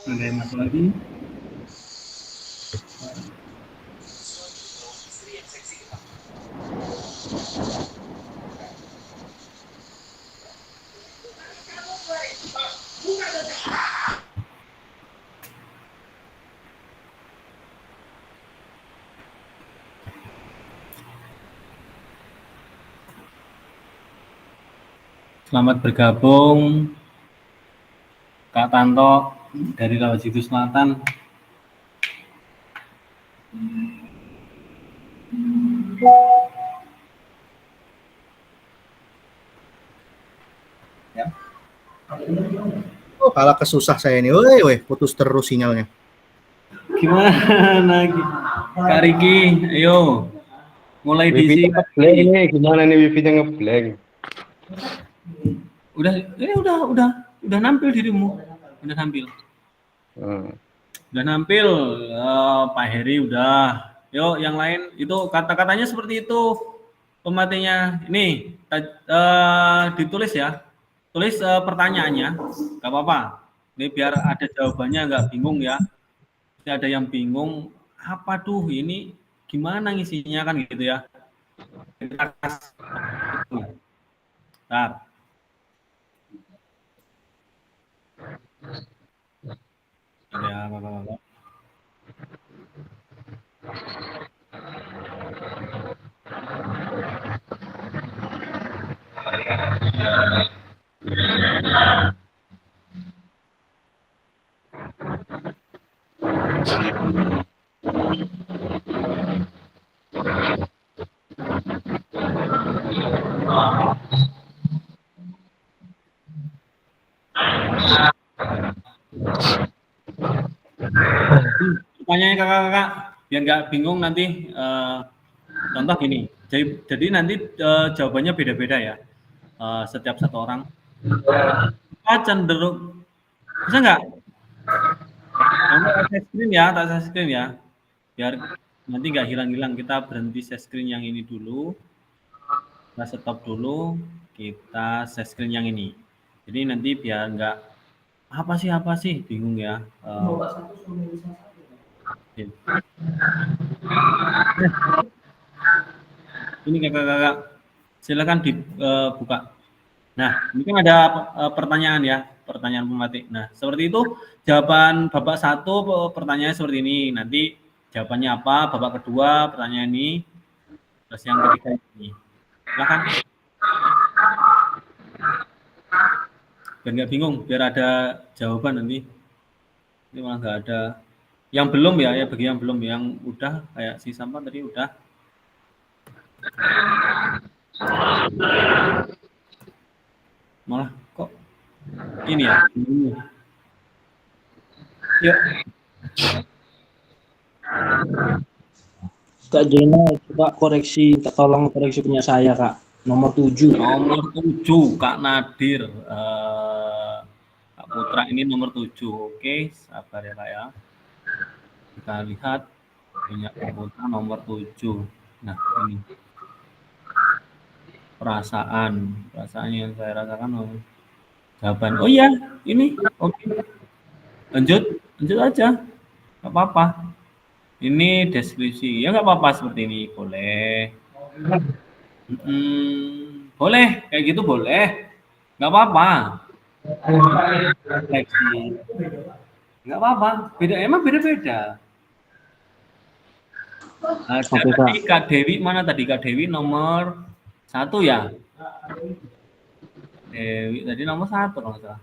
S2: Ada yang masuk lagi? Selamat bergabung Kak Tanto dari Rawajidu Selatan. Ya.
S4: Oh, kalah kesusah saya ini. Woi, putus terus sinyalnya.
S2: Gimana Kak Riki? Ayo. Mulai
S3: Wifi
S2: diisi.
S3: ngeblank nih, gimana nih wifi-nya ngeblank?
S2: Udah nampil dirimu. Udah nampil. Udah nampil. Pak Heri udah. Yuk, yang lain itu kata-katanya seperti itu. Pematinya ini ditulis ya. Tulis pertanyaannya. Gak apa-apa. Ini biar ada jawabannya, nggak bingung ya. Jadi ada yang bingung. Apa tuh ini? Gimana ngisinya kan gitu ya. Kita kasih. Bentar. Ada apa-apa. Pertanyaannya kakak-kakak, biar nggak bingung nanti. Contoh gini, jadi nanti jawabannya beda-beda ya, setiap satu orang. Cenderung, bisa nggak? Tak share screen ya, biar nanti nggak hilang-hilang. Kita berhenti share screen yang ini dulu, kita stop dulu, kita share screen yang ini. Jadi nanti biar nggak apa sih bingung ya. Ini kakak-kakak, silakan dibuka. Nah, ini kan ada pertanyaan ya, pertanyaan pematik. Nah, seperti itu jawaban babak 1 pertanyaannya seperti ini. Nanti jawabannya apa? Babak kedua pertanyaan ini, terus yang ketiga ini. Silakan. Biar nggak bingung, biar ada jawaban nanti. Ini malah nggak ada. Yang belum ya, bagi yang belum, yang udah kayak si Sampah tadi udah. Malah kok ini ya. Yuk.
S6: Kak Jena, coba tolong koreksi punya saya Kak. Nomor 7.
S2: Nomor 7, Kak Nadir. Kak Putra ini nomor 7. Oke, sabar ya Kak ya. Kita lihat punya Kak Putra nomor 7. Nah, ini. Perasaan yang saya rasakan jawaban. Oh iya, ini oke. Lanjut aja, nggak apa-apa. Ini deskripsi, ya nggak apa-apa seperti ini, boleh. Boleh, kayak gitu boleh, nggak apa-apa. Nggak apa-apa, emang beda-beda. Ada
S6: Oke, Kak.
S2: tadi Kak Dewi, mana tadi Kak Dewi nomor 1 ya? Dewi tadi nomor 1 kalau nggak salah.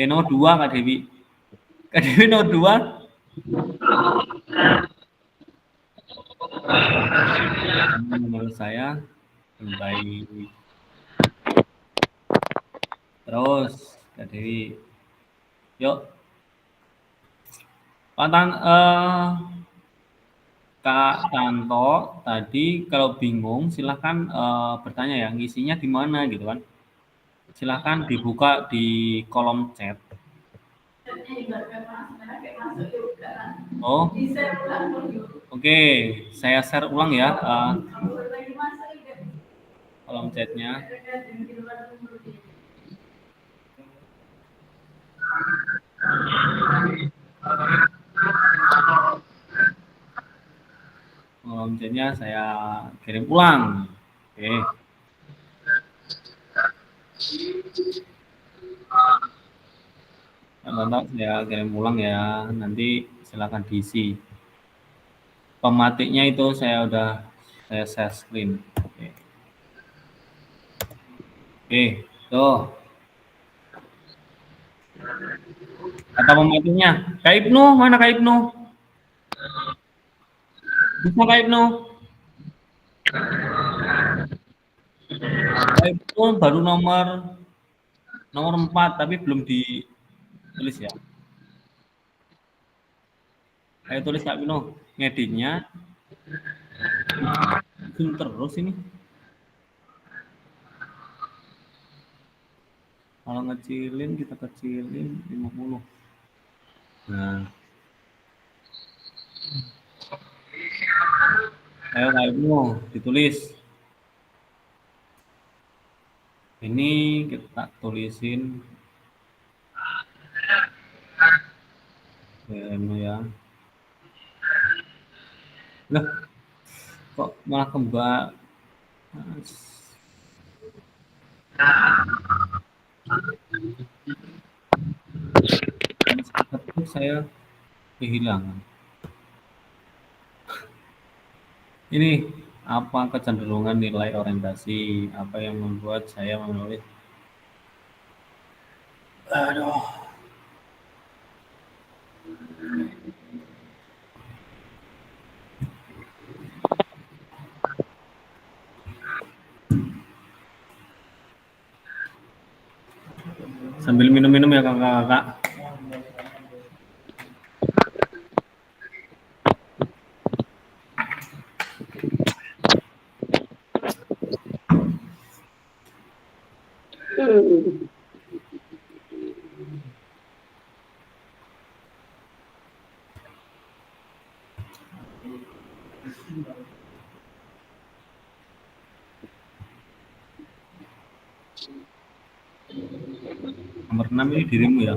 S2: Nomor 2 Kak Dewi. Kak Dewi nomor 2. Nomor saya baik. Terus Kak Dewi. Yuk. Kak Tanto tadi kalau bingung silahkan bertanya ya, ngisinya di mana gitu kan. Silahkan dibuka di kolom chat. Oh, oke, saya share ulang ya kolom chatnya. Kolom chatnya saya kirim ulang. Oke. Nanti saya kirim ulang ya, nanti silakan diisi. Pematiknya itu saya share screen. Oke, tuh. Kata pematiknya, Kak Ibnu, mana Kak Ibnu? Bisa Kak Ibnu? Kak Ibnu baru nomor 4 tapi belum ditulis ya. Ayo tulis Kak Ibnu, ngeditnya. Zoom terus ini. Kalau ngecilin, kita kecilin 50. Nah. Ayo Kak Ibnu, ditulis. Ini kita tulisin. Ya. Loh, kok malah kembang? Saya kehilangan. Ini apa kecenderungan nilai orientasi? Apa yang membuat saya menulis? Aduh. Sambil minum-minum ya kakak-kakak. Nomor 6 ini dirimu ya.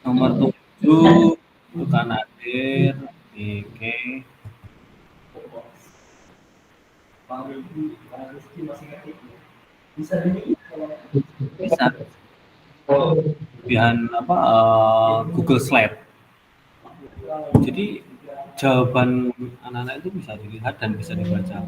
S2: Nomor 7 bukan hadir. Oke. Bisa. Kelebihan apa Google Slide. Jadi jawaban anak-anak itu bisa dilihat dan bisa dibaca.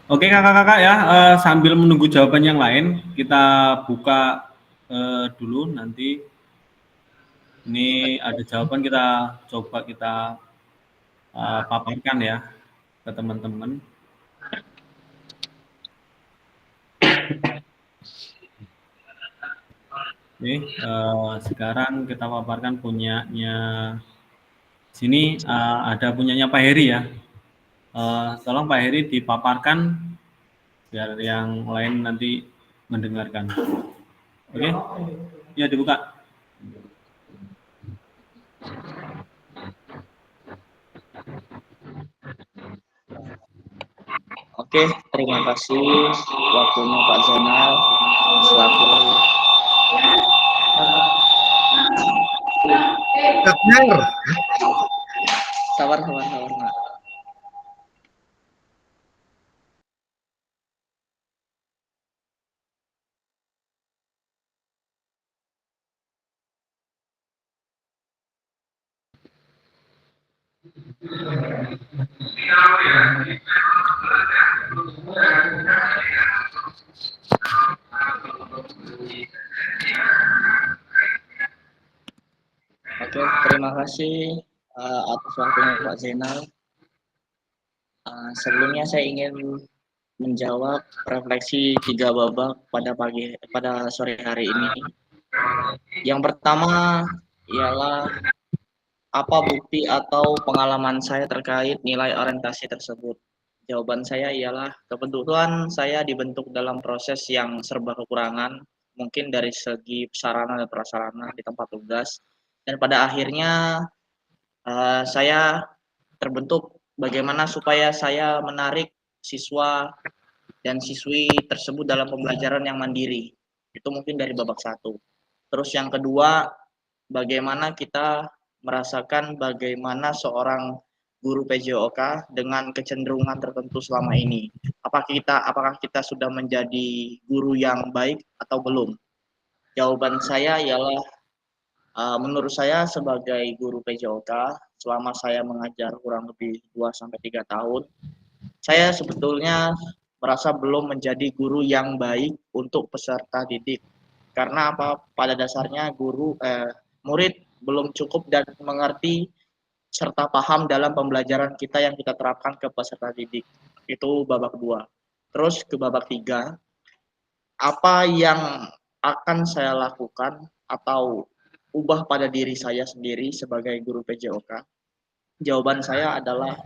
S2: Oke kakak-kakak ya, sambil menunggu jawaban yang lain, kita buka dulu nanti. Ini ada jawaban, kita coba kita paparkan ya ke teman-teman. Oke, sekarang kita paparkan punyanya. Sini ada punyanya Pak Heri ya. Tolong Pak Heri dipaparkan biar yang lain nanti mendengarkan. Oke, ya dibuka.
S6: Oke, terima kasih waktunya Pak Zainal selaku sabar. Nak. Oke, terima kasih atas waktunya Pak Zainal. Sebelumnya saya ingin menjawab refleksi 3 babak pada sore hari ini. Yang pertama ialah apa bukti atau pengalaman saya terkait nilai orientasi tersebut. Jawaban saya ialah kebetulan saya dibentuk dalam proses yang serba kekurangan, mungkin dari segi sarana dan prasarana di tempat tugas, dan pada akhirnya saya terbentuk bagaimana supaya saya menarik siswa dan siswi tersebut dalam pembelajaran yang mandiri. Itu mungkin dari babak 1. Terus yang kedua, bagaimana kita merasakan bagaimana seorang guru PJOK dengan kecenderungan tertentu selama ini. Apakah kita sudah menjadi guru yang baik atau belum? Jawaban saya ialah menurut saya sebagai guru PJOK, selama saya mengajar kurang lebih 2-3 tahun, saya sebetulnya merasa belum menjadi guru yang baik untuk peserta didik. Karena apa? Pada dasarnya murid belum cukup dan mengerti serta paham dalam pembelajaran kita yang kita terapkan ke peserta didik. Itu babak 2. Terus ke babak 3, apa yang akan saya lakukan atau ubah pada diri saya sendiri sebagai guru PJOK? Jawaban saya adalah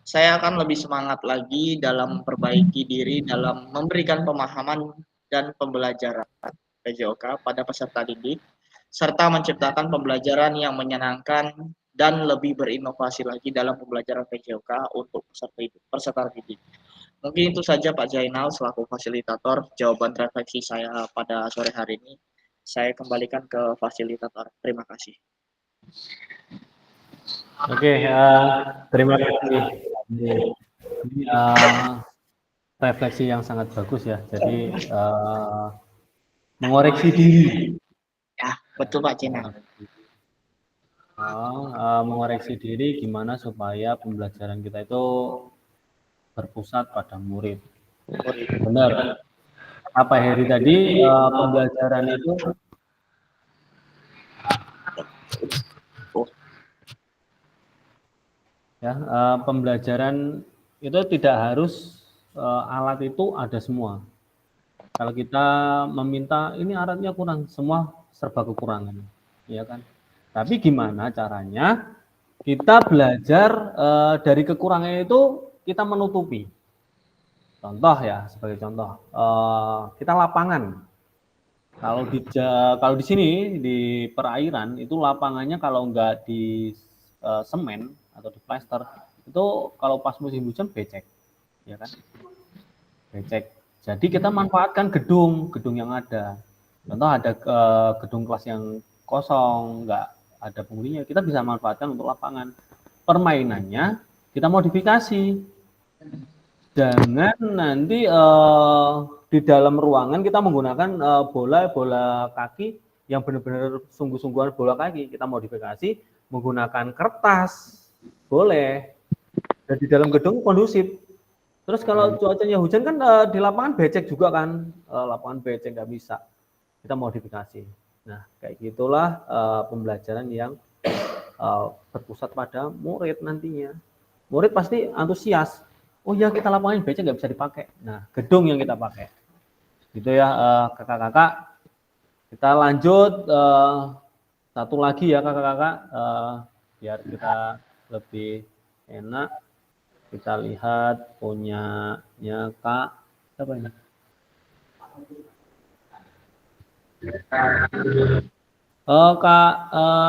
S6: saya akan lebih semangat lagi dalam memperbaiki diri dalam memberikan pemahaman dan pembelajaran PJOK pada peserta didik, serta menciptakan pembelajaran yang menyenangkan dan lebih berinovasi lagi dalam pembelajaran PJOK untuk peserta didik. Mungkin itu saja Pak Zainal selaku fasilitator jawaban refleksi saya pada sore hari ini. Saya kembalikan ke fasilitator. Terima kasih.
S2: Oke, terima kasih. Ini refleksi yang sangat bagus ya. Jadi mengoreksi diri.
S6: Ya, betul Pak Zainal.
S2: Mengoreksi diri gimana supaya pembelajaran kita itu berpusat pada murid. Benar. Apa Heri tadi pembelajaran itu pembelajaran itu tidak harus alat itu ada semua. Kalau kita meminta ini alatnya kurang, semua serba kekurangan, ya kan? Tapi gimana caranya kita belajar dari kekurangan itu kita menutupi. Contoh ya, sebagai contoh, kita lapangan. Kalau di sini di perairan itu lapangannya kalau nggak di semen atau di plester itu kalau pas musim hujan becek, ya kan? Becek. Jadi kita manfaatkan gedung yang ada. Contoh ada gedung kelas yang kosong, nggak ada penghuninya, kita bisa manfaatkan untuk lapangan. Permainannya kita modifikasi. Jangan nanti di dalam ruangan kita menggunakan bola kaki yang benar-benar sungguh-sungguhan bola kaki. Kita modifikasi menggunakan kertas, boleh. Dan di dalam gedung kondusif. Terus kalau cuacanya hujan kan di lapangan becek juga kan, lapangan becek nggak bisa, kita modifikasi. Nah kayak gitulah pembelajaran yang berpusat pada murid nantinya. Murid pasti antusias. Oh ya kita lapangan becek nggak bisa dipakai. Nah gedung yang kita pakai. Gitu ya kakak-kakak. Kita lanjut satu lagi ya kakak-kakak, biar kita lebih enak. Kita lihat punyanya Kak siapa ini? Kak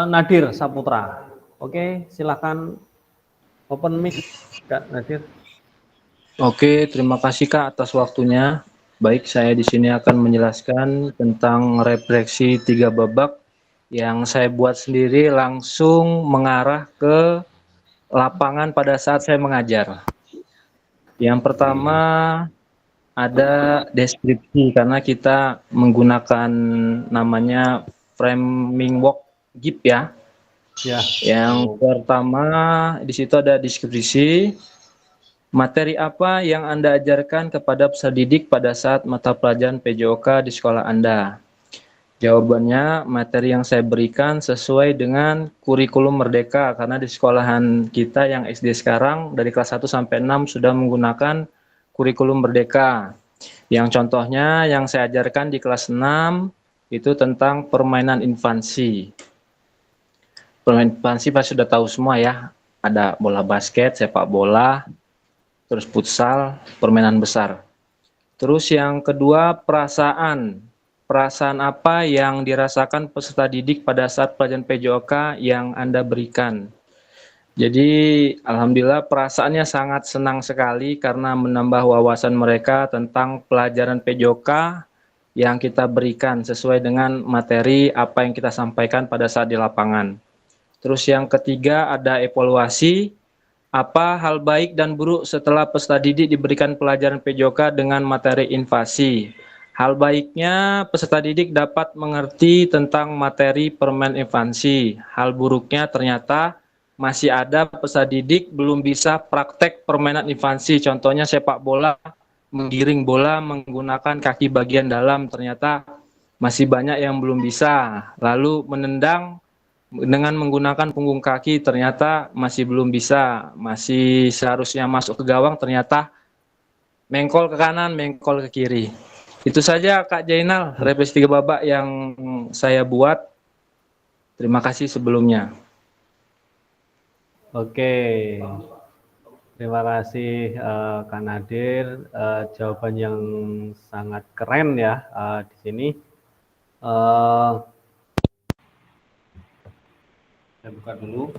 S2: Nadir Saputra. Oke, silakan open mic Kak Nadir.
S11: Oke, terima kasih Kak atas waktunya. Baik, saya di sini akan menjelaskan tentang refleksi 3 babak yang saya buat sendiri langsung mengarah ke lapangan pada saat saya mengajar. Yang pertama ada deskripsi karena kita menggunakan namanya framing work GIP ya.
S2: Ya.
S11: Yang pertama di situ ada deskripsi. Materi apa yang Anda ajarkan kepada peserta didik pada saat mata pelajaran PJOK di sekolah Anda? Jawabannya, materi yang saya berikan sesuai dengan kurikulum Merdeka, karena di sekolahan kita yang SD sekarang dari kelas 1 sampai 6 sudah menggunakan kurikulum Merdeka. Yang contohnya yang saya ajarkan di kelas 6 itu tentang permainan infansi. Permainan infansi pasti sudah tahu semua ya, ada bola basket, sepak bola, terus futsal, permainan besar. Terus yang kedua, perasaan. Perasaan apa yang dirasakan peserta didik pada saat pelajaran PJOK yang Anda berikan? Jadi, alhamdulillah perasaannya sangat senang sekali karena menambah wawasan mereka tentang pelajaran PJOK yang kita berikan sesuai dengan materi apa yang kita sampaikan pada saat di lapangan. Terus yang ketiga, ada evaluasi. Apa hal baik dan buruk setelah peserta didik diberikan pelajaran PJOK dengan materi invasi? Hal baiknya, peserta didik dapat mengerti tentang materi permainan invasi. Hal buruknya ternyata masih ada peserta didik belum bisa praktek permainan invasi. Contohnya sepak bola, menggiring bola menggunakan kaki bagian dalam, ternyata masih banyak yang belum bisa. Lalu menendang dengan menggunakan punggung kaki ternyata masih belum bisa, masih seharusnya masuk ke gawang ternyata mengkol ke kanan, mengkol ke kiri. Itu saja Kak Jainal, refleksi 3 babak yang saya buat. Terima kasih sebelumnya.
S2: Oke, terima kasih Kak Nadir, jawaban yang sangat keren ya di sini. Saya buka dulu.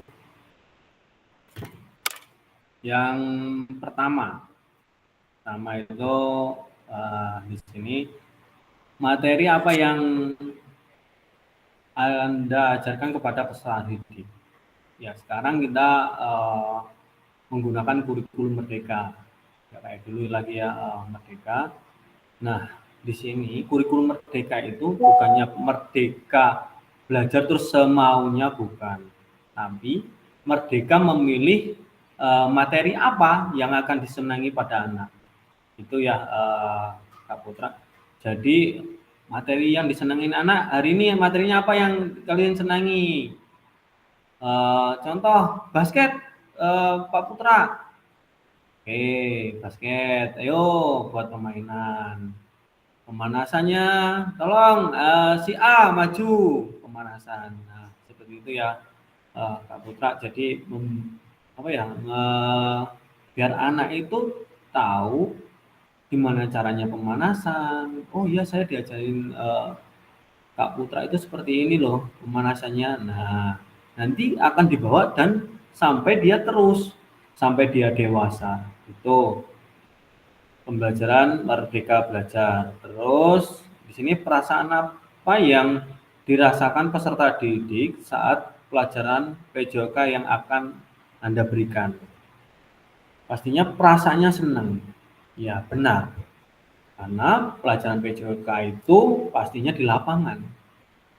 S2: Yang pertama itu di sini materi apa yang Anda ajarkan kepada peserta didik. Ya sekarang kita menggunakan kurikulum Merdeka. Ya, kayak dulu lagi ya Merdeka. Nah di sini kurikulum Merdeka itu bukannya merdeka belajar terus semaunya, bukan. Tapi merdeka memilih materi apa yang akan disenangi pada anak. Itu ya Kak Putra. Jadi materi yang disenangi anak hari ini materinya apa yang kalian senangi? Contoh basket Pak Putra. Oke, basket. Ayo buat permainan. Pemanasannya tolong si A maju pemanasan. Nah, seperti itu ya Kak Putra. Jadi biar anak itu tahu gimana caranya pemanasan. Oh iya saya diajarin Kak Putra itu seperti ini loh pemanasannya. Nah, nanti akan dibawa dan sampai dia terus sampai dia dewasa. Itu pembelajaran Merdeka Belajar. Terus di sini perasaan apa yang dirasakan peserta didik saat pelajaran PJOK yang akan Anda berikan? Pastinya perasaannya senang. Ya, benar. Karena pelajaran PJOK itu pastinya di lapangan.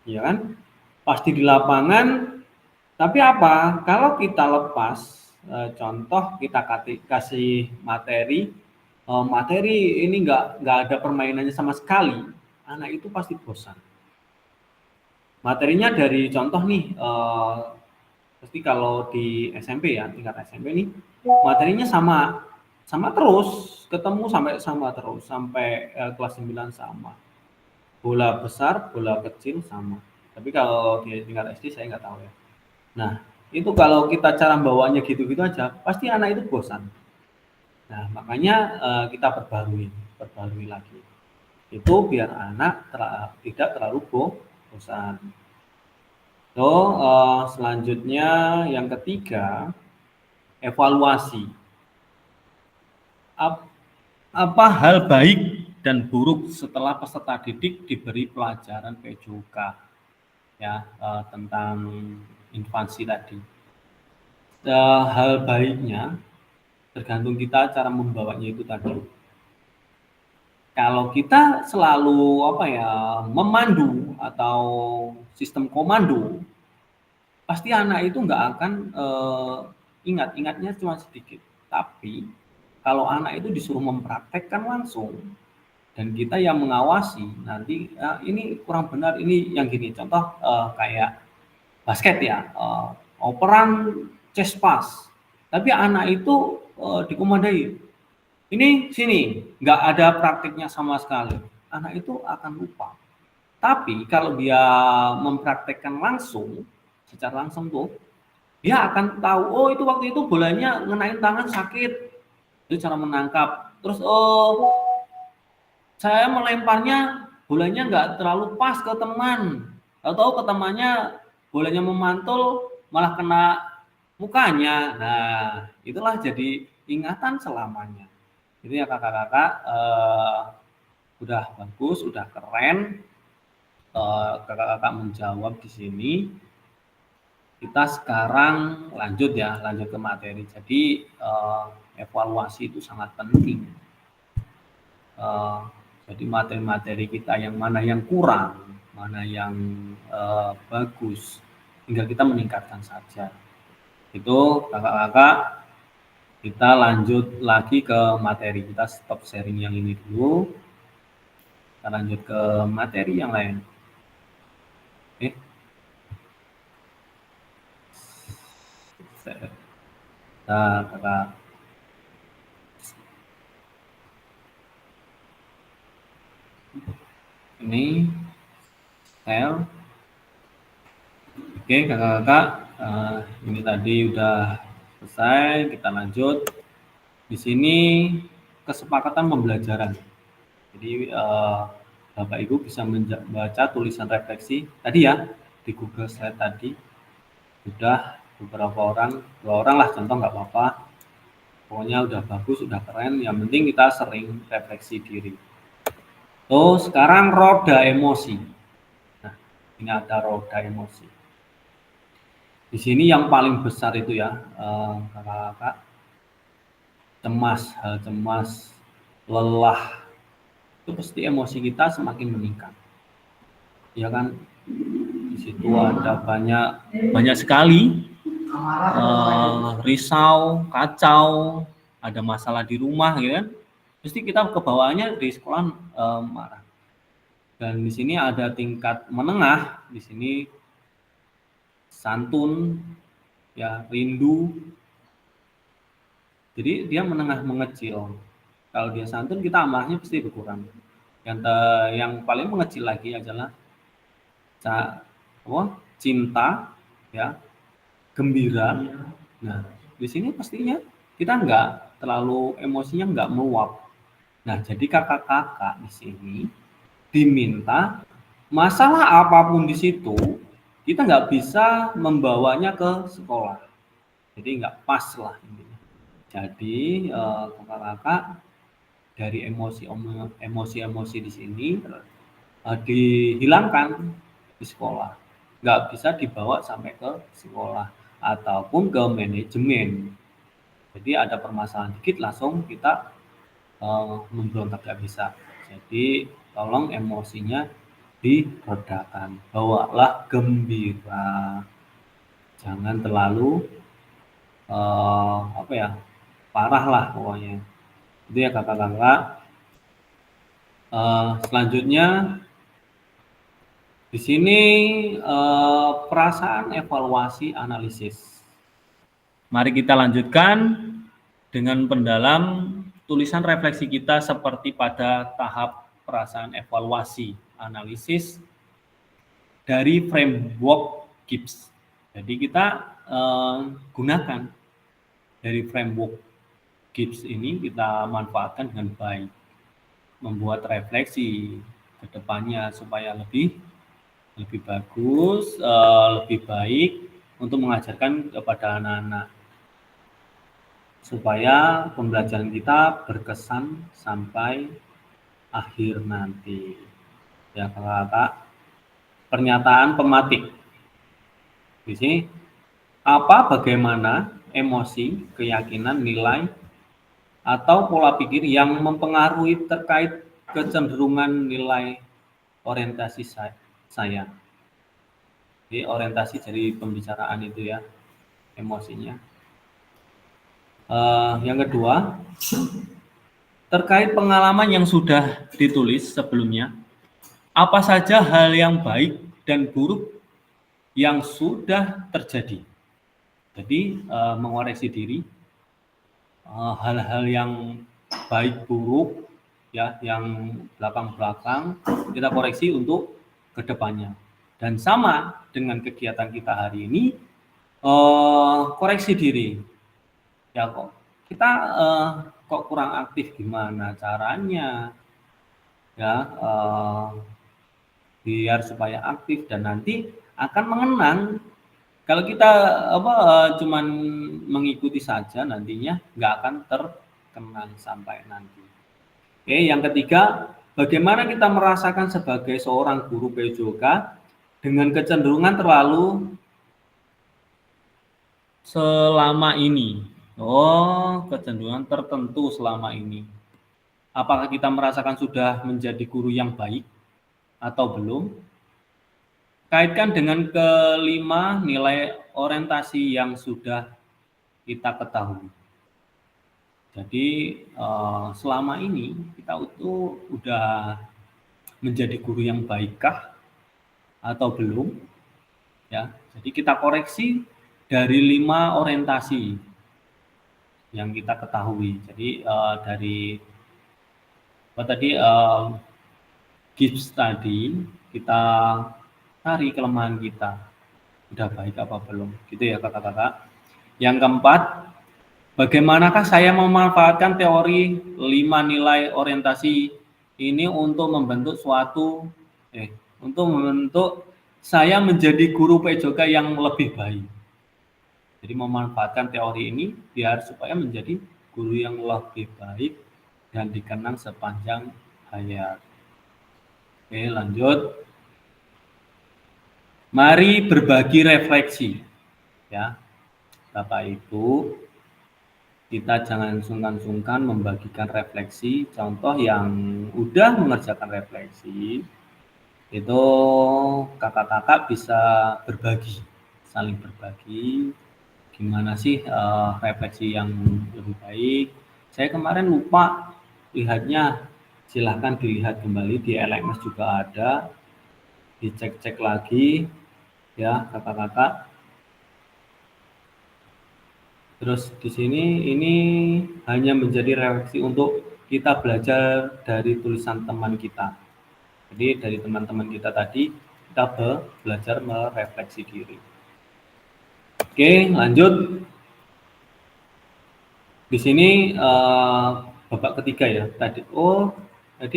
S2: Ya kan? Pasti di lapangan. Tapi apa? Kalau kita lepas contoh kita kasih materi materi ini nggak ada permainannya sama sekali, anak itu pasti bosan. Materinya dari contoh nih, pasti kalau di SMP ya, tingkat SMP nih, materinya sama terus, ketemu sama terus, sampai kelas 9 sama. Bola besar, bola kecil sama. Tapi kalau di tingkat SD saya nggak tahu ya. Nah, itu kalau kita cara bawanya gitu-gitu aja, pasti anak itu bosan. Nah, makanya kita perbarui lagi. Itu biar anak tidak terlalu bosan. So, selanjutnya yang ketiga, evaluasi. Apa hal baik dan buruk setelah peserta didik diberi pelajaran PJOK ya, tentang infansi tadi. Hal baiknya tergantung kita cara membawanya itu tadi. Kalau kita selalu memandu atau sistem komando, pasti anak itu nggak akan ingatnya cuma sedikit. Tapi kalau anak itu disuruh mempraktekkan langsung dan kita yang mengawasi, nanti ini kurang benar, ini yang gini. Contoh kayak basket ya, operan chest pass, tapi anak itu dikomandai. Ini sini, nggak ada praktiknya sama sekali. Anak itu akan lupa. Tapi kalau dia mempraktekkan langsung, secara langsung tuh, dia akan tahu, oh itu waktu itu bolanya ngenain tangan sakit. Itu cara menangkap. Terus, saya melemparnya, bolanya nggak terlalu pas ke teman. Atau ke temannya, bolanya memantul, malah kena mukanya. Nah, itulah jadi ingatan selamanya. Itu ya kakak-kakak, udah bagus, udah keren. Kakak-kakak menjawab di sini. Kita sekarang lanjut ke materi. Jadi evaluasi itu sangat penting. Jadi materi-materi kita yang mana yang kurang, mana yang bagus, tinggal kita meningkatkan saja. Itu kakak-kakak. Kita lanjut lagi ke materi. Kita stop sharing yang ini dulu. Kita lanjut ke materi yang lain. Oke. Nah, kakak. Ini sel. Oke, kakak-kakak. Ini tadi udah selesai, kita lanjut. Di sini kesepakatan pembelajaran. Jadi Bapak Ibu bisa membaca tulisan refleksi tadi ya di Google Slide tadi. Sudah beberapa orang, 2 orang lah contoh, nggak apa-apa. Pokoknya udah bagus, udah keren. Yang penting kita sering refleksi diri. Sekarang roda emosi. Nah, ini ada roda emosi. Di sini yang paling besar itu ya, kakak-kakak, cemas, lelah, itu pasti emosi kita semakin meningkat. Ya kan, di situ ada banyak sekali risau, kacau, ada masalah di rumah, gitu kan. Pasti kita kebawaannya di sekolah marah. Dan di sini ada tingkat menengah, di sini santun, ya rindu. Jadi dia menengah mengecil. Kalau dia santun, kita amarahnya pasti berkurang. Yang paling mengecil lagi adalah cinta, ya, gembira. Nah, di sini pastinya kita nggak terlalu emosinya nggak meluap. Nah, jadi kakak-kakak di sini diminta masalah apapun di situ, kita nggak bisa membawanya ke sekolah. Jadi nggak pas lah intinya. Jadi kakak-kakak dari emosi di sini dihilangkan di sekolah. Nggak bisa dibawa sampai ke sekolah ataupun ke manajemen. Jadi ada permasalahan dikit langsung kita memberontak, nggak bisa. Jadi tolong emosinya diredakan, bawalah gembira, jangan terlalu parah lah pokoknya. Itu ya kakak-kakak. Selanjutnya di sini perasaan, evaluasi, analisis. Mari kita lanjutkan dengan pendalam tulisan refleksi kita seperti pada tahap perasaan, evaluasi, analisis dari framework Gibbs. Jadi kita gunakan dari framework Gibbs ini, kita manfaatkan dengan baik, membuat refleksi ke depannya supaya lebih bagus, lebih baik untuk mengajarkan kepada anak-anak, supaya pembelajaran kita berkesan sampai akhir nanti. Ya kakak-kakak, pernyataan pematik. Di sini apa, bagaimana, emosi, keyakinan, nilai, atau pola pikir yang mempengaruhi terkait kecenderungan nilai orientasi saya. Jadi orientasi dari pembicaraan itu ya, emosinya. Yang kedua, terkait pengalaman yang sudah ditulis sebelumnya, apa saja hal yang baik dan buruk yang sudah terjadi. Jadi mengoreksi diri, hal-hal yang baik buruk ya, yang belakang-belakang kita koreksi untuk kedepannya. Dan sama dengan kegiatan kita hari ini, koreksi diri. Ya kok kita kok kurang aktif, gimana caranya ya biar supaya aktif dan nanti akan mengenang. Kalau kita cuman mengikuti saja, nantinya nggak akan terkenang sampai nanti. Oke, yang ketiga, bagaimana kita merasakan sebagai seorang guru PJOK dengan kecenderungan terlalu selama ini. Kecenderungan tertentu selama ini. Apakah kita merasakan sudah menjadi guru yang baik atau belum? Kaitkan dengan kelima nilai orientasi yang sudah kita ketahui. Jadi selama ini kita itu udah menjadi guru yang baikkah atau belum? Ya, jadi kita koreksi dari 5 orientasi yang kita ketahui. Jadi dari Gibbs tadi kita cari kelemahan kita, udah baik apa belum, gitu ya kakak-kakak. Yang keempat, bagaimanakah saya memanfaatkan teori 5 nilai orientasi ini untuk membentuk saya menjadi guru PJOK yang lebih baik. Jadi memanfaatkan teori ini biar supaya menjadi guru yang lebih baik dan dikenang sepanjang hayat. Oke, lanjut. Mari berbagi refleksi, ya, Bapak Ibu. Kita jangan sungkan-sungkan membagikan refleksi. Contoh yang udah mengerjakan refleksi, itu kakak-kakak bisa berbagi, saling berbagi. Gimana sih refleksi yang lebih baik? Saya kemarin lupa lihatnya, silahkan dilihat kembali di LMS juga ada. Dicek-cek lagi ya kakak-kakak. Terus di sini ini hanya menjadi refleksi untuk kita belajar dari tulisan teman kita. Jadi dari teman-teman kita tadi kita belajar merefleksi diri. Oke, lanjut. Di sini babak ketiga ya. Tadi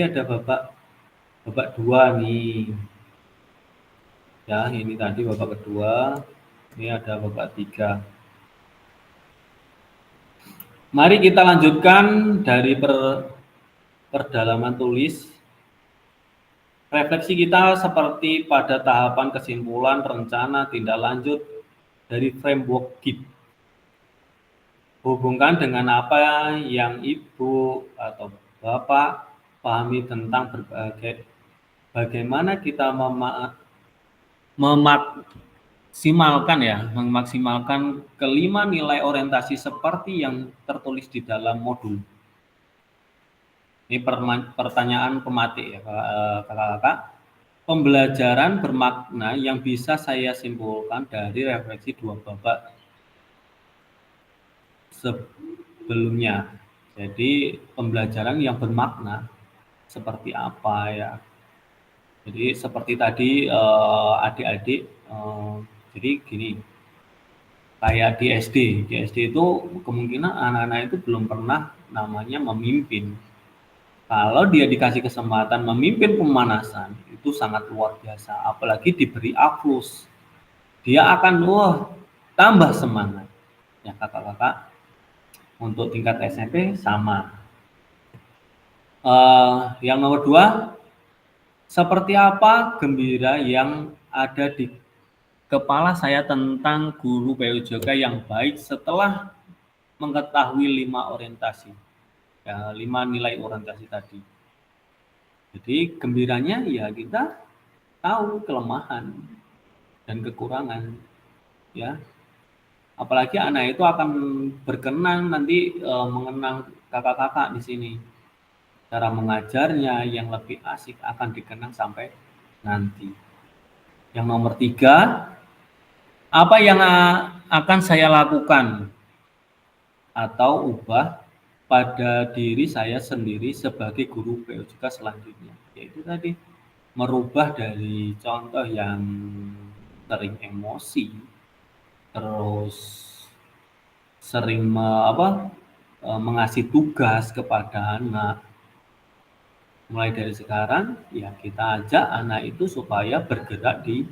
S2: ada babak 2 nih. Ya, ini tadi babak kedua, ini ada babak 3. Mari kita lanjutkan dari perdalaman tulis. Refleksi kita seperti pada tahapan kesimpulan, rencana, tindak lanjut dari framework Gibbs. Hubungkan dengan apa yang Ibu atau Bapak pahami tentang bagaimana kita memaksimalkan kelima nilai orientasi seperti yang tertulis di dalam modul. Ini pertanyaan pematik ya kakak-kakak. Pembelajaran bermakna yang bisa saya simpulkan dari refleksi 2 babak sebelumnya. Jadi pembelajaran yang bermakna seperti apa ya? Jadi seperti tadi adik-adik, jadi gini, kayak di SD itu kemungkinan anak-anak itu belum pernah namanya memimpin. Kalau dia dikasih kesempatan memimpin pemanasan, itu sangat luar biasa. Apalagi diberi aplus, dia akan tambah semangat. Ya kakak-kakak, untuk tingkat SMP sama. Yang nomor 2, seperti apa gembira yang ada di kepala saya tentang guru PJOK yang baik setelah mengetahui 5 orientasi. Ya, 5 nilai orientasi tadi. Jadi gembiranya ya kita tahu kelemahan dan kekurangan, ya. Apalagi anak itu akan berkenan nanti mengenang kakak-kakak di sini. Cara mengajarnya yang lebih asik akan dikenang sampai nanti. Yang nomor 3, apa yang akan saya lakukan atau ubah pada diri saya sendiri sebagai guru PJOK selanjutnya, yaitu tadi merubah dari contoh yang sering emosi, terus sering mengasih tugas kepada anak. Mulai dari sekarang ya kita ajak anak itu supaya bergerak di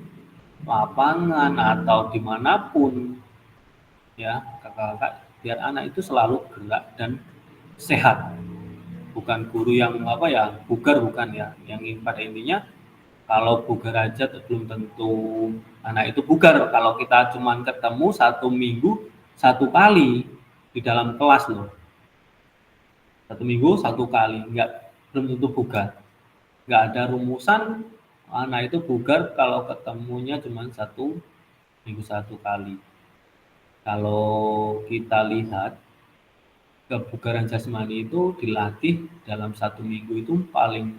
S2: lapangan atau dimanapun, ya kakak-kakak, biar anak itu selalu gerak dan sehat. Bukan guru yang bugar, bukan ya. Yang pada intinya kalau bugar aja belum tentu anak itu bugar. Kalau kita cuma ketemu 1 minggu 1 kali di dalam kelas loh. 1 minggu 1 kali, belum tentu bugar. Nggak ada rumusan anak itu bugar kalau ketemunya cuma 1 minggu 1 kali. Kalau kita lihat kebugaran jasmani itu dilatih dalam 1 minggu itu paling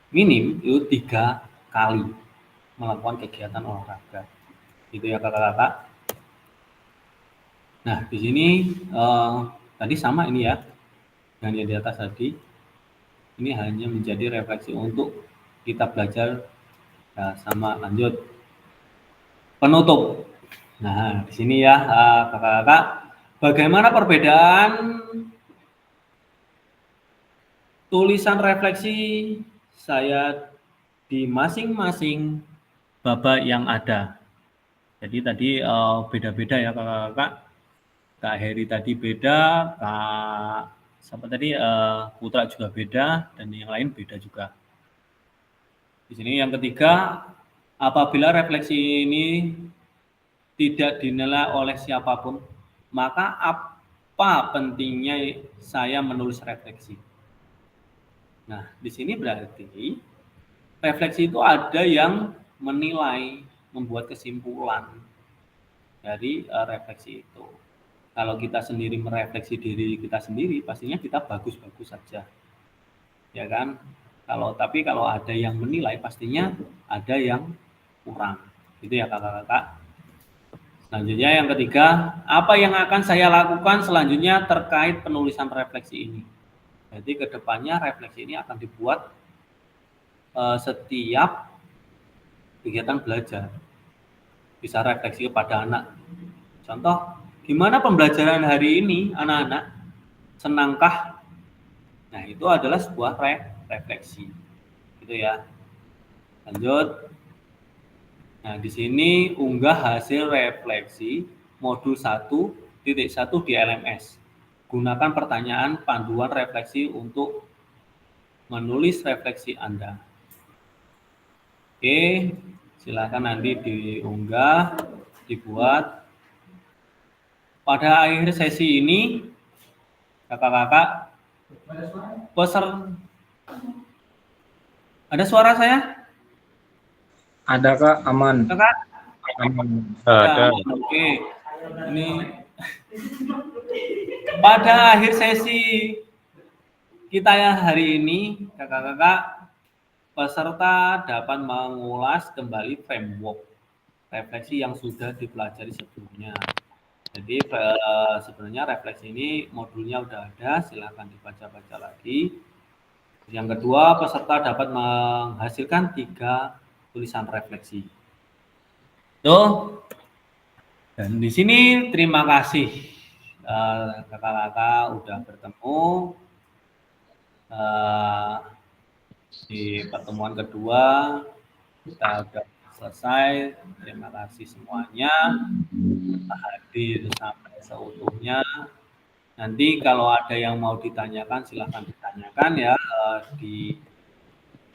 S2: minim itu 3 kali melakukan kegiatan olahraga. Gitu ya kakak-kakak. Nah di sini tadi sama ini ya, yang di atas tadi. Ini hanya menjadi refleksi untuk kita belajar. Nah, sama lanjut penutup. Nah di sini ya kakak-kakak, bagaimana perbedaan tulisan refleksi saya di masing-masing babak yang ada. Jadi tadi beda-beda ya kakak-kakak. Kak Heri tadi beda, Kak siapa tadi Putra juga beda, dan yang lain beda juga. Di sini yang ketiga, apabila refleksi ini tidak dinilai oleh siapapun, maka apa pentingnya saya menulis refleksi? Nah, di sini berarti refleksi itu ada yang menilai, membuat kesimpulan dari refleksi itu. Kalau kita sendiri merefleksi diri kita sendiri, pastinya kita bagus-bagus saja, ya kan? Tapi kalau ada yang menilai, pastinya ada yang kurang, gitu ya kakak-kakak. Selanjutnya yang ketiga, apa yang akan saya lakukan selanjutnya terkait penulisan refleksi ini? Jadi kedepannya refleksi ini akan dibuat setiap kegiatan belajar. Bisa refleksi kepada anak. Contoh, gimana pembelajaran hari ini anak-anak? Senangkah? Nah itu adalah sebuah refleksi, gitu ya. Lanjut. Nah di sini unggah hasil refleksi modul 1.1 di LMS. Gunakan pertanyaan panduan refleksi untuk menulis refleksi Anda. Oke, silakan nanti diunggah, dibuat. Pada akhir sesi ini, kakak-kakak, ada suara saya?
S11: Ada Kak, aman.
S2: Kakak?
S11: Aman.
S3: Ada.
S2: Oke. Ini pada akhir sesi kita ya hari ini, kakak-kakak, peserta dapat mengulas kembali framework refleksi yang sudah dipelajari sebelumnya. Jadi sebenarnya refleksi ini modulnya udah ada, silahkan dibaca-baca lagi. Yang kedua, peserta dapat menghasilkan 3 tulisan refleksi. Tuh. Dan di sini terima kasih kakak-kakak udah bertemu di pertemuan kedua. Kita udah selesai. Terima kasih semuanya hadir sampai seutuhnya. Nanti kalau ada yang mau ditanyakan silahkan ditanyakan ya di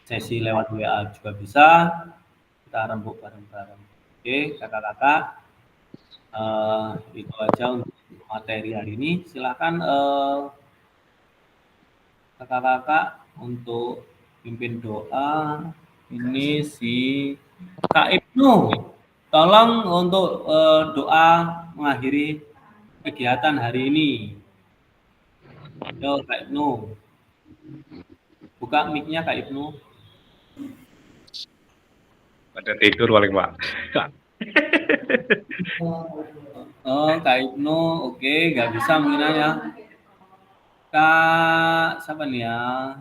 S2: sesi lewat WA juga bisa. Kita rembuk bareng-bareng. Oke, kakak-kakak, itu aja untuk materi hari ini. Silahkan kakak-kakak untuk pimpin doa. Ini si Kak Ibnu, tolong untuk doa mengakhiri kegiatan hari ini. Yo Kak Ibnu, buka mic-nya Kak Ibnu.
S3: Pada tidur paling Pak.
S2: Oh Kak Ibnu, oke, nggak bisa mungkin ya. Kak siapa nih ya?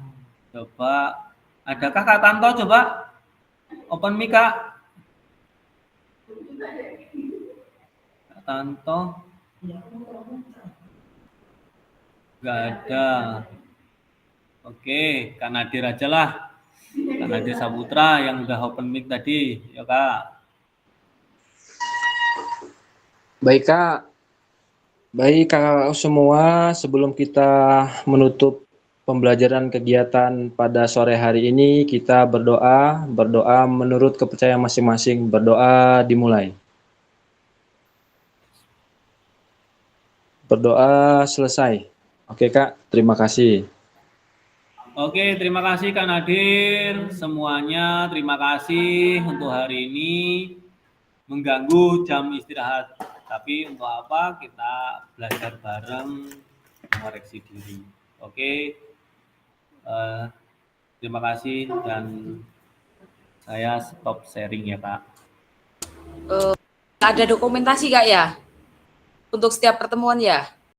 S2: Coba, adakah Kak Tanto? Coba open mic Kak. Kak Tanto. Nggak ada. Oke, Kak Nadir aja lah. Kak Nadir Saputra yang udah open mic tadi, ya Kak.
S11: Baik Kak. Baik kakak semua, sebelum kita menutup pembelajaran kegiatan pada sore hari ini, kita berdoa menurut kepercayaan masing-masing. Berdoa dimulai. Berdoa selesai. Oke Kak, terima kasih.
S2: Oke, terima kasih Kak Nadir. Semuanya terima kasih untuk hari ini mengganggu jam istirahat. Tapi untuk apa? Kita belajar bareng, mengoreksi diri. Oke, terima kasih dan saya stop sharing ya Kak.
S7: Ada dokumentasi Kak ya? Untuk setiap pertemuan ya?